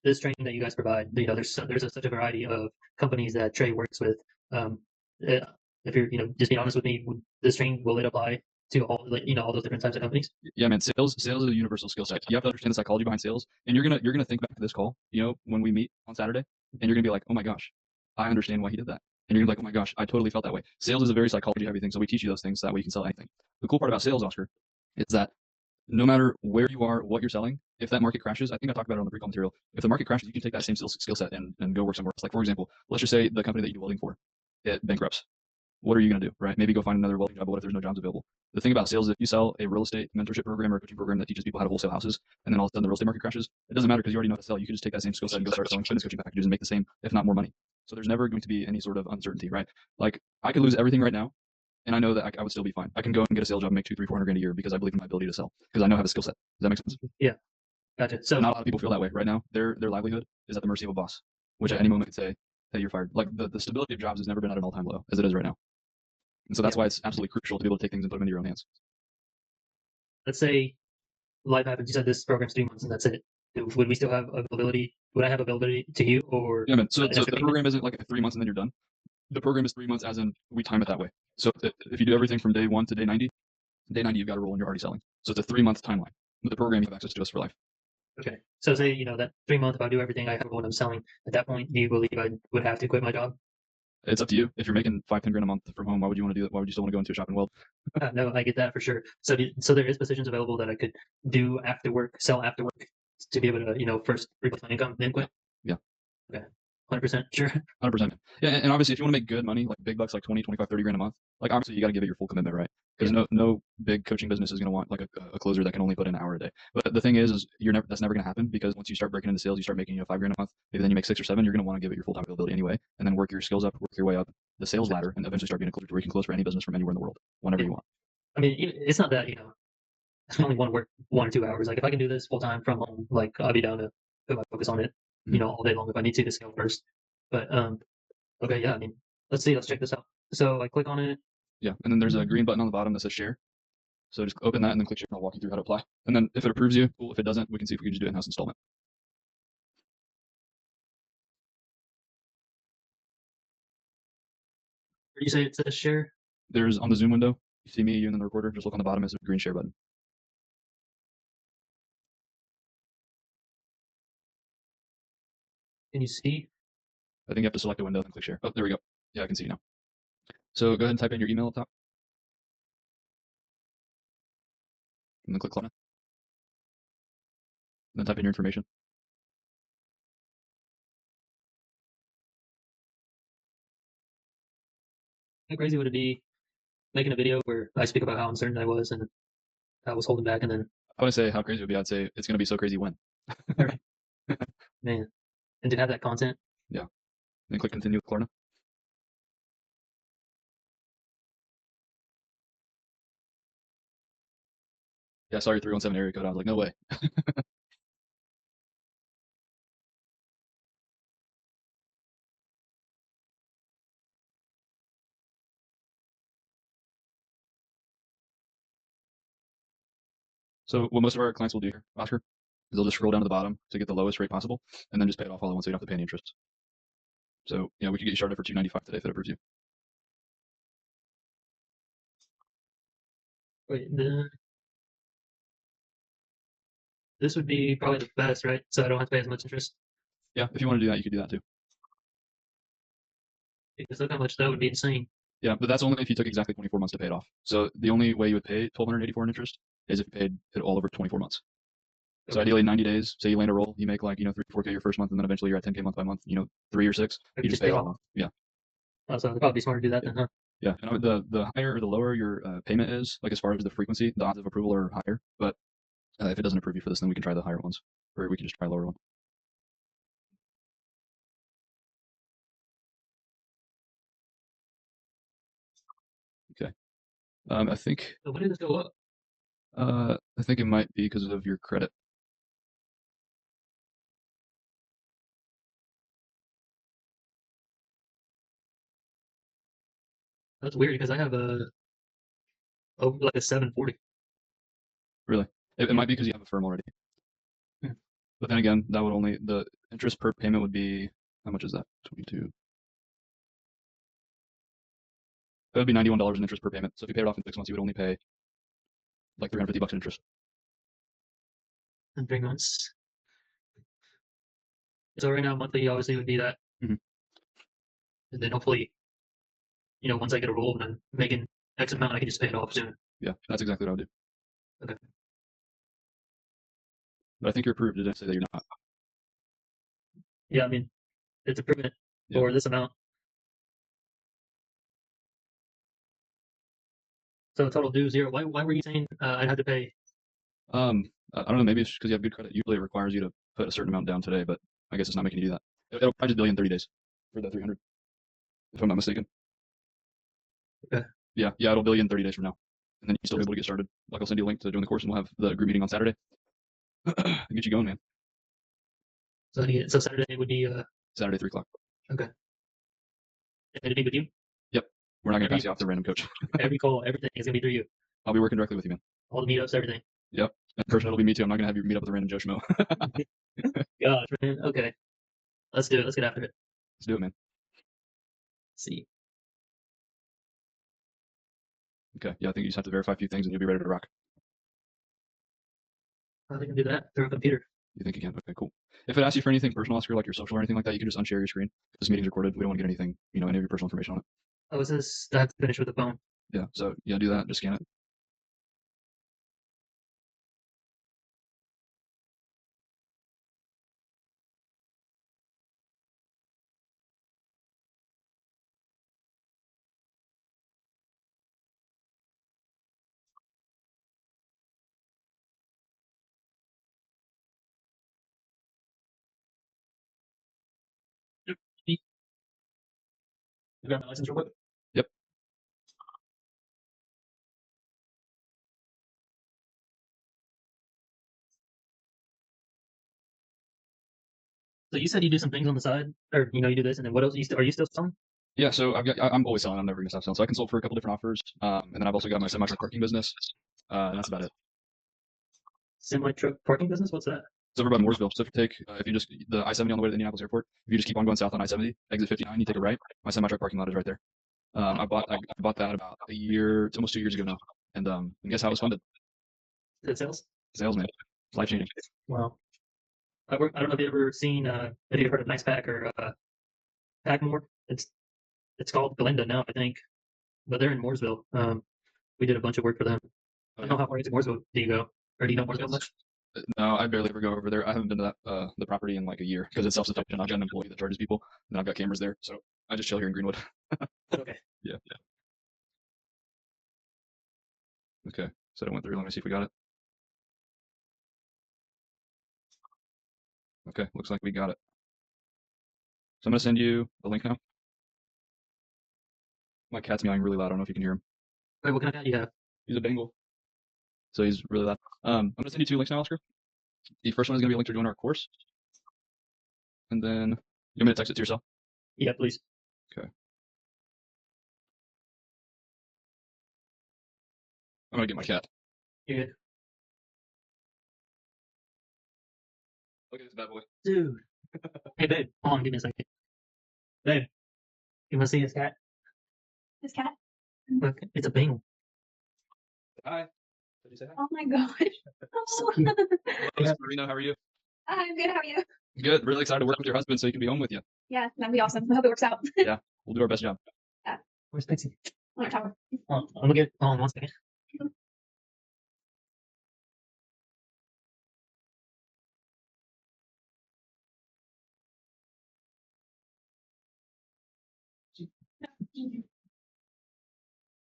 Speaker 3: This training that you guys provide, you know, there's such a variety of companies that Trey works with. Um, if you're, you know, just being honest with me, this training, will it apply to all, like, you know, all those different types of companies?
Speaker 2: yeah, man, sales is a universal skill set. You have to understand the psychology behind sales, and you're gonna think back to this call, you know, when we meet on Saturday, and you're gonna be like, oh my gosh, I understand why he did that. And you're gonna be like, oh my gosh, I totally felt that way. Sales is a very psychology heavy thing, so we teach you those things so that way you can sell anything. The cool part about sales, Oscar, is that no matter where you are, what you're selling, if that market crashes, I think I talked about it on the pre-call material. If the market crashes, you can take that same skill set and go work somewhere else. Like for example, let's just say the company that you do welding for, it bankrupts. What are you going to do, right? Maybe go find another welding job, but what if there's no jobs available? The thing about sales is if you sell a real estate mentorship program or a coaching program that teaches people how to wholesale houses, and then all of a sudden the real estate market crashes, it doesn't matter because you already know how to sell. You can just take that same skill set and go start selling fitness coaching packages and make the same, if not more money. So there's never going to be any sort of uncertainty, right? Like I could lose everything right now, and I know that I would still be fine. I can go and get a sales job and make 200, 300, 400 grand a year because I believe in my ability to sell because I know I have a skill set. Does that make sense?
Speaker 3: Yeah, gotcha. So
Speaker 2: Not a lot of people feel that way right now. Their livelihood is at the mercy of a boss, which at any moment could say, hey, you're fired. Like the stability of jobs has never been at an all-time low as it is right now. And so that's why it's absolutely crucial to be able to take things and put them into your own hands.
Speaker 3: let's say life happens. You said this program's 3 months and that's it. Would we still have availability? Would I have availability to you or?
Speaker 2: Yeah, man. So
Speaker 3: an extra
Speaker 2: the
Speaker 3: payment?
Speaker 2: program isn't like 3 months and then you're done. The program is 3 months as in we time it that way. So if you do everything from day 1 to day 90, day 90 you've got to roll and you're already selling. So it's a 3-month timeline. With the program you have access to us for life.
Speaker 3: Okay. So say, you know, that 3 month, if I do everything I have when I'm selling, at that point, do you believe I would have to quit my job?
Speaker 2: It's up to you. If you're making 5-10 grand a month from home, why would you want to do that? Why would you still want to go into a shop and weld?
Speaker 3: No, I get that for sure. So, so there is positions available that I could do after work, sell after work, to be able to, you know, first replace my income, then quit.
Speaker 2: Yeah.
Speaker 3: Okay. 100% sure.
Speaker 2: 100%. Yeah, and obviously if you want to make good money, like big bucks, like 20, 25, 30 grand a month, like obviously you got to give it your full commitment, right? Because no big coaching business is going to want like a closer that can only put in an hour a day. But the thing is that's never going to happen because once you start breaking into sales, you start making, you know, 5 grand a month, maybe then you make 6 or 7, you're going to want to give it your full-time availability anyway, and then work your skills up, work your way up the sales ladder, and eventually start being a closer to where you can close for any business from anywhere in the world, whenever you want.
Speaker 3: I mean, it's not that, you know, I only want to work 1 or 2 hours. Like if I can do this full time from home, like I'll be down to put my focus on it, you know, all day long if I need to scale first. But okay, yeah, I mean, let's check this out. So I click on it.
Speaker 2: Yeah, and then there's a green button on the bottom that says share. So just open that and then click share, and I'll walk you through how to apply. And then if it approves you, cool. If it doesn't, we can see if we can just do in-house installment.
Speaker 3: Where do you say it says share?
Speaker 2: There's on the Zoom window, you see me, you, and then the recorder. Just look on the bottom, it's a green share button.
Speaker 3: Can you see?
Speaker 2: I think you have to select a window and click share. Oh, there we go. Yeah, I can see you now. So go ahead and type in your email up top. And then click login. And then type in your information.
Speaker 3: How crazy would it be making a video where I speak about how uncertain I was and I was holding back, and then
Speaker 2: I wouldn't say how crazy it would be. I'd say it's going to be so crazy when.
Speaker 3: man, and to have that content.
Speaker 2: Yeah. Then click continue with Klarna. Yeah, I saw your 317 area code. I was like, no way. So what most of our clients will do here, Oscar, is they'll just scroll down to the bottom to get the lowest rate possible, and then just pay it off all at once so you don't have to pay any interest. So yeah, we could get you started for $295 today if it approves you.
Speaker 3: Wait, this would be probably the best, right? So I don't have to pay as much interest.
Speaker 2: Yeah, if you want to do that, you could do that too.
Speaker 3: Because look how much that would be insane.
Speaker 2: Yeah, but that's only if you took exactly 24 months to pay it off. So the only way you would pay $1,284 in interest is if you paid it all over 24 months. So
Speaker 3: Okay.
Speaker 2: ideally 90 days, say you land a roll, you make like, 3, 4K your first month, and then eventually you're at 10K month by month, 3 or 6, you just pay it all off. Yeah.
Speaker 3: Oh, so it'd probably be smart to do that then, huh?
Speaker 2: Yeah. And the higher or the lower your payment is, like as far as the frequency, the odds of approval are higher. But if it doesn't approve you for this, then we can try the higher ones, or we can just try a lower one. Okay. I think
Speaker 3: So when did this go up?
Speaker 2: I think it might be because of your credit.
Speaker 3: That's weird because I have like a 740.
Speaker 2: Really, it might be because you have a firm already.
Speaker 3: Hmm.
Speaker 2: But then again, that would only the interest per payment would be how much is that? 22. That would be $91 in interest per payment. So if you paid it off in 6 months, you would only pay like $350 in interest.
Speaker 3: In 3 months. So right now, monthly obviously would be that.
Speaker 2: Mhm.
Speaker 3: And then hopefully, once I get a roll and I'm making X amount, I can just pay it off soon.
Speaker 2: Yeah, that's exactly what I would do.
Speaker 3: Okay.
Speaker 2: But I think you're approved. It didn't say that you're not.
Speaker 3: Yeah, I mean, it's improvement
Speaker 2: Yeah.
Speaker 3: for this amount. So total due 0. Why were you saying I'd have to pay?
Speaker 2: I don't know. Maybe it's because you have good credit. Usually it requires you to put a certain amount down today, but I guess it's not making you do that. It'll probably just bill you in 30 days for the 300, if I'm not mistaken.
Speaker 3: Okay.
Speaker 2: Yeah, it'll bill you in 30 days from now, and then you still be able to get started. Like I'll send you a link to join the course, and we'll have the group meeting on Saturday. Get you going, man.
Speaker 3: So Saturday would be
Speaker 2: Saturday 3 o'clock.
Speaker 3: okay. And it'd be with you.
Speaker 2: Yep. We're not gonna pass you off to a random coach.
Speaker 3: Every call, everything is gonna be through you.
Speaker 2: I'll be working directly with you, man.
Speaker 3: All the meetups, everything.
Speaker 2: Yep. In person, it'll be me too. I'm not gonna have you meet up with a random Joe Schmo.
Speaker 3: Gosh, man. Okay. Let's do it. Let's get after it.
Speaker 2: Let's do it, man.
Speaker 3: Let's see.
Speaker 2: Okay. Yeah, I think you just have to verify a few things, and you'll be ready to rock.
Speaker 3: I think I can do that through a computer.
Speaker 2: You think you can? Okay, cool. If it asks you for anything personal, Oscar, like your social or anything like that, you can just unshare your screen. This meeting's recorded. We don't want to get anything, any of your personal information on it.
Speaker 3: Oh, it says I have to finish with the phone.
Speaker 2: Yeah. So yeah, do that. Just scan it.
Speaker 3: Yep. You got my license real quick?
Speaker 2: Yep.
Speaker 3: So you said you do some things on the side, or you do this, and then what else? Are you still selling?
Speaker 2: Yeah. So I'm always selling. I'm never gonna stop selling. So I consult for a couple different offers, and then I've also got my semi-truck parking business, and that's about it.
Speaker 3: Semi-truck parking business? What's that?
Speaker 2: It's over by Mooresville. So if you just the I-70 on the way to the Indianapolis airport, if you just keep on going south on I-70, exit 59, you take a right. My semi-truck parking lot is right there. I bought that about a year, it's almost 2 years ago now, and guess how it was funded?
Speaker 3: Is it sales?
Speaker 2: Sales, man. Life changing.
Speaker 3: Wow. I don't know if you've ever seen, have you heard of Nice Pack or Packmore? It's called Glenda now, I think, but they're in Mooresville. We did a bunch of work for them. I don't know how far into Mooresville do you go, or do you know Mooresville much?
Speaker 2: No, I barely ever go over there. I haven't been to that the property in like a year because it's self-sufficient. I've got an employee that charges people, and I've got cameras there, so I just chill here in Greenwood.
Speaker 3: Okay.
Speaker 2: Yeah. Okay, so it went through. Let me see if we got it. Okay, looks like we got it. So I'm gonna send you a link now. My cat's meowing really loud. I don't know if you can hear him.
Speaker 3: Wait, what kind of cat do you have?
Speaker 2: He's a Bengal, so he's really loud. I'm gonna send you 2 links now, Oscar. The first one is gonna be a link to join our course, and then you want me to text it to yourself?
Speaker 3: Yeah, please.
Speaker 2: Okay. I'm gonna get my cat.
Speaker 3: You're good.
Speaker 2: Look at this bad boy.
Speaker 3: Dude. Hey, babe. Hold on, give me a second. Babe, you want to see this cat?
Speaker 4: This cat?
Speaker 3: Look, it's a Bengal.
Speaker 2: Hi. Did you say hi?
Speaker 4: Oh my gosh.
Speaker 3: So
Speaker 4: Oh.
Speaker 3: cute.
Speaker 2: Hello, Marina. How are you?
Speaker 4: I'm good. How are you?
Speaker 2: Good. Really excited to work with your husband so he can be home with you.
Speaker 4: Yeah, that'd be awesome. I hope it works out.
Speaker 2: Yeah, we'll do our best job.
Speaker 3: Where's Pixie?
Speaker 4: On our tower.
Speaker 3: Hold on, I'm gonna get. Hold on 1 second.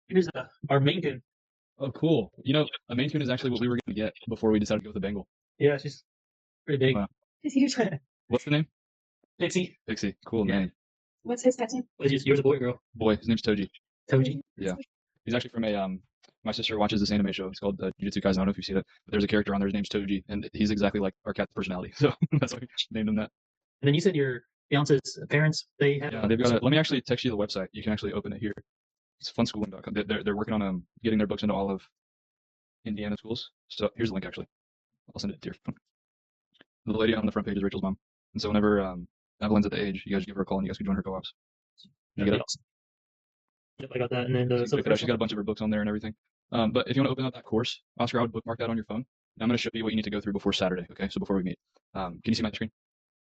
Speaker 3: Here's our main coon.
Speaker 2: Oh, cool. You know, a Maine Coon is actually what we were going to get before we decided to go with the Bengal.
Speaker 3: Yeah, she's pretty big.
Speaker 2: Wow.
Speaker 4: It's huge.
Speaker 2: What's the name?
Speaker 3: Pixie.
Speaker 2: Pixie. Cool
Speaker 3: Yeah.
Speaker 2: name.
Speaker 4: What's his pet's name?
Speaker 3: Yours a boy or girl?
Speaker 2: Boy, his name's Toji.
Speaker 3: Toji.
Speaker 2: Yeah. He's actually from a my sister watches this anime show. It's called Jujutsu Kaisen. I don't know if you've seen it, but there's a character on there. His name's Toji, and he's exactly like our cat's personality. So that's why we named him that.
Speaker 3: And then you said your fiance's parents, they have.
Speaker 2: Yeah, they've got. Let me actually text you the website. You can actually open it here. It's funschooling.com. They're working on getting their books into all of Indiana schools. So here's the link actually. I'll send it to your phone. The lady on the front page is Rachel's mom, and so whenever Evelyn's at the age, you guys give her a call and you guys can join her co-ops. You get it?
Speaker 3: Awesome. Yep, I got that. And then
Speaker 2: So
Speaker 3: so the
Speaker 2: she's
Speaker 3: first
Speaker 2: got a bunch of her books on there and everything. But if you want to open up that course, Oscar, I would bookmark that on your phone. And I'm going to show you what you need to go through before Saturday. Okay, so before we meet, can you see my screen?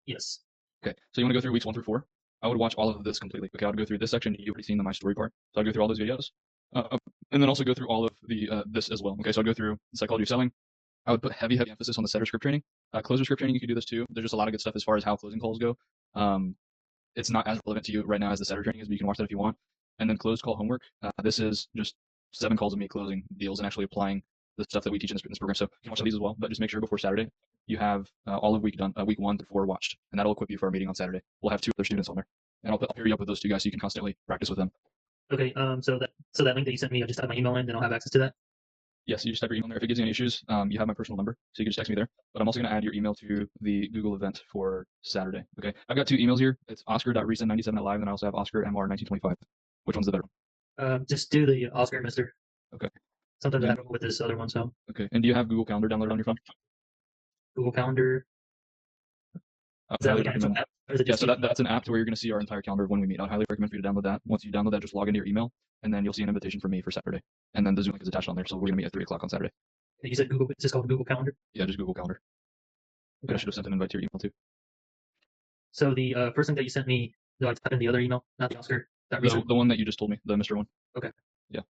Speaker 3: yes.
Speaker 2: Okay, so you want to go through weeks 1 through 4. I would watch all of this completely. Okay, I would go through this section. You've already seen the My Story part, so I'd go through all those videos, and then also go through all of the this as well. Okay, so I'd go through psychology of selling. I would put heavy emphasis on the setter script training. Closer script training, you can do this too. There's just a lot of good stuff as far as how closing calls go. It's not as relevant to you right now as the setter training is, but you can watch that if you want. And then closed call homework. This is just 7 calls of me closing deals and actually applying the stuff that we teach in this program. So you can watch these as well, but just make sure before Saturday you have all of week done, week 1 through 4 watched, and that'll equip you for our meeting on Saturday. We'll have 2 other students on there, and I'll pair you up with those 2 guys so you can constantly practice with them.
Speaker 3: Okay. So that link that you sent me, I'll just type my email in, then I'll have access to that.
Speaker 2: Yes, you just type your email there. If it gives you any issues, you have my personal number, so you can just text me there. But I'm also going to add your email to the Google event for Saturday. Okay, I've got 2 emails here. It's oscar.reason97@live, and I also have oscarmr1925. Which one's the better one?
Speaker 3: Just do the Oscar Mister.
Speaker 2: Okay.
Speaker 3: Sometimes I
Speaker 2: Yeah.
Speaker 3: have trouble with this other one, so
Speaker 2: Okay, and do you have Google Calendar downloaded on your phone?
Speaker 3: Google Calendar.
Speaker 2: I
Speaker 3: Is that
Speaker 2: highly
Speaker 3: like an actual
Speaker 2: recommend-
Speaker 3: app? Or is it
Speaker 2: Yeah,
Speaker 3: just
Speaker 2: so that's an app to where you're going to see our entire calendar of when we meet. I'd highly recommend for you to download that. Once you download that, just log into your email, and then you'll see an invitation from me for Saturday. And then the Zoom link is attached on there, so we're going to meet at 3 o'clock on Saturday.
Speaker 3: You said Google? It's just called Google Calendar.
Speaker 2: Yeah, just Google Calendar. I should have sent an invite to your email too.
Speaker 3: So the first link that you sent me, do I type in the other email, not the Oscar? That reason?
Speaker 2: The one that you just told me, the Mr. one.
Speaker 3: Okay.
Speaker 2: Yeah.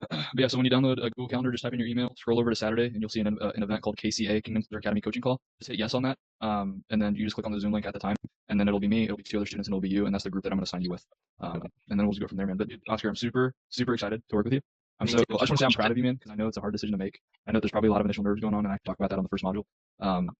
Speaker 2: But yeah, so when you download a Google Calendar, just type in your email, scroll over to Saturday, and you'll see an event called KCA, Kingdom Computer Academy Coaching Call. Just hit yes on that, and then you just click on the Zoom link at the time, and then it'll be me, it'll be 2 other students, and it'll be you, and that's the group that I'm going to sign you with. And then we'll just go from there, man. But dude, Oscar, I'm super, super excited to work with you. I just want to say I'm proud of you, man, because I know it's a hard decision to make. I know there's probably a lot of initial nerves going on, and I talk about that on the first module.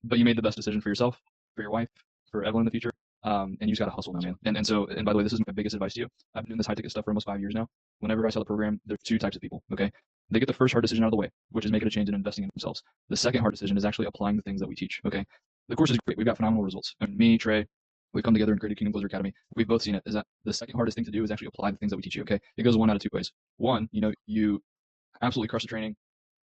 Speaker 2: But you made the best decision for yourself, for your wife, for Evelyn in the future. And you just got to hustle now, man. And by the way, this is my biggest advice to you. I've been doing this high ticket stuff for almost 5 years now. Whenever I sell the program, there's 2 types of people, okay? They get the first hard decision out of the way, which is making a change and investing in themselves. The second hard decision is actually applying the things that we teach, okay? The course is great. We've got phenomenal results. And me, Trey, we've come together and created Kingdom Closer Academy. We've both seen it. Is that the second hardest thing to do is actually apply the things that we teach you, okay? It goes one out of 2 ways. One, you absolutely crush the training.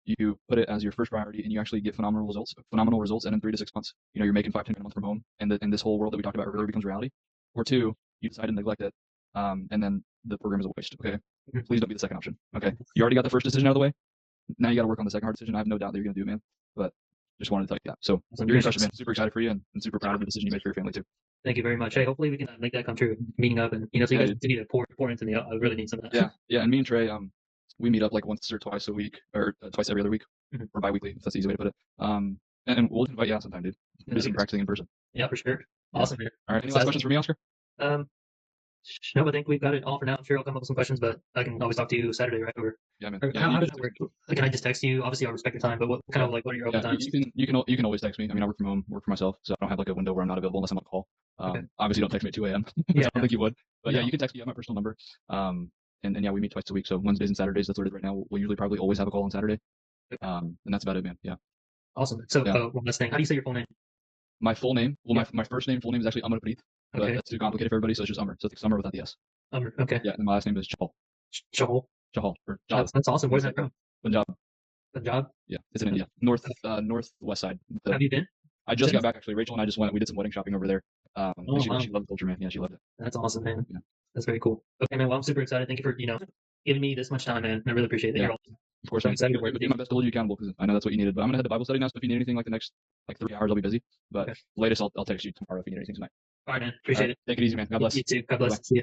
Speaker 2: You put it as your first priority, and you actually get phenomenal results. And in 3 to 6 months, you're making 5-10 a month from home, and this whole world that we talked about earlier becomes reality. Or 2, you decide to neglect it, and then the program is a waste. Okay, please don't be the second option. Okay, you already got the first decision out of the way. Now you got to work on the second hard decision. I have no doubt that you're going to do, man. But just wanted to tell you that. So you're going to crush it, man. Super excited for you, and super proud of the decision you made for your family too.
Speaker 3: Thank you very much. Hey, hopefully we can make that come true. Meeting up, and so you guys need to pour into me. I really need some of that.
Speaker 2: Yeah. And me and Trey, we meet up like once or twice a week, or twice every other week, or bi-weekly, if that's the easy way to put it. And we'll invite you out sometime, dude. Do some practicing in person.
Speaker 3: Yeah, for sure. Awesome, man.
Speaker 2: All right. Any last questions for me, Oscar?
Speaker 3: No, I think we've got it all for now. I'm sure I'll come up with some questions, but I can always talk to you Saturday, right?
Speaker 2: Yeah, man.
Speaker 3: Or
Speaker 2: Yeah,
Speaker 3: how
Speaker 2: you
Speaker 3: does
Speaker 2: can
Speaker 3: that work? Can I just text you? Obviously, I'll respect your time, but what kind of like what are your open
Speaker 2: Yeah,
Speaker 3: times?
Speaker 2: you can always text me. I mean, I work from home, work for myself, so I don't have like a window where I'm not available unless I'm on call.
Speaker 3: Okay.
Speaker 2: Obviously, don't text me at 2 a.m.
Speaker 3: Yeah,
Speaker 2: I don't think you would. But yeah,
Speaker 3: No.
Speaker 2: you can text me. I have my personal number. And yeah, we meet twice a week. So Wednesdays and Saturdays. That's what it is right now. We'll usually probably always have a call on Saturday. And that's about it, man. Yeah.
Speaker 3: Awesome. So
Speaker 2: Yeah.
Speaker 3: one last thing. How do you say your full name?
Speaker 2: My full name. Well,
Speaker 3: Yeah.
Speaker 2: my first name, full name is actually Amarpreet, but
Speaker 3: Okay.
Speaker 2: that's too complicated for everybody. So it's just Amar. So it's Amar without the S.
Speaker 3: Okay.
Speaker 2: Yeah. And my last name is Chahal.
Speaker 3: Chahal.
Speaker 2: Chahal or Jal.
Speaker 3: That's awesome. Where's that from?
Speaker 2: Punjab.
Speaker 3: Punjab.
Speaker 2: Yeah. It's in India. Northwest side.
Speaker 3: Have you been?
Speaker 2: I just
Speaker 3: since?
Speaker 2: got back actually. Rachel and I just went. We did some wedding shopping over there.
Speaker 3: Oh,
Speaker 2: And she
Speaker 3: wow.
Speaker 2: loved the culture, man. Yeah, she loved it.
Speaker 3: That's awesome, man.
Speaker 2: Yeah.
Speaker 3: That's very cool. Okay, man. Well, I'm super excited. Thank you for giving me this much time, man. I really appreciate that.
Speaker 2: Yeah.
Speaker 3: You're awesome.
Speaker 2: Of course,
Speaker 3: I'm
Speaker 2: I'm
Speaker 3: excited to work with
Speaker 2: do
Speaker 3: you.
Speaker 2: my best to hold you accountable because I know that's what you needed. But I'm gonna head to Bible study now. So if you need anything like the next 3 hours, I'll be busy. But
Speaker 3: Okay.
Speaker 2: latest, I'll text you tomorrow if you need anything tonight.
Speaker 3: All right, man. Appreciate
Speaker 2: All right. Take it easy, man. God bless.
Speaker 3: You too. God bless.
Speaker 2: Bye.
Speaker 3: See you.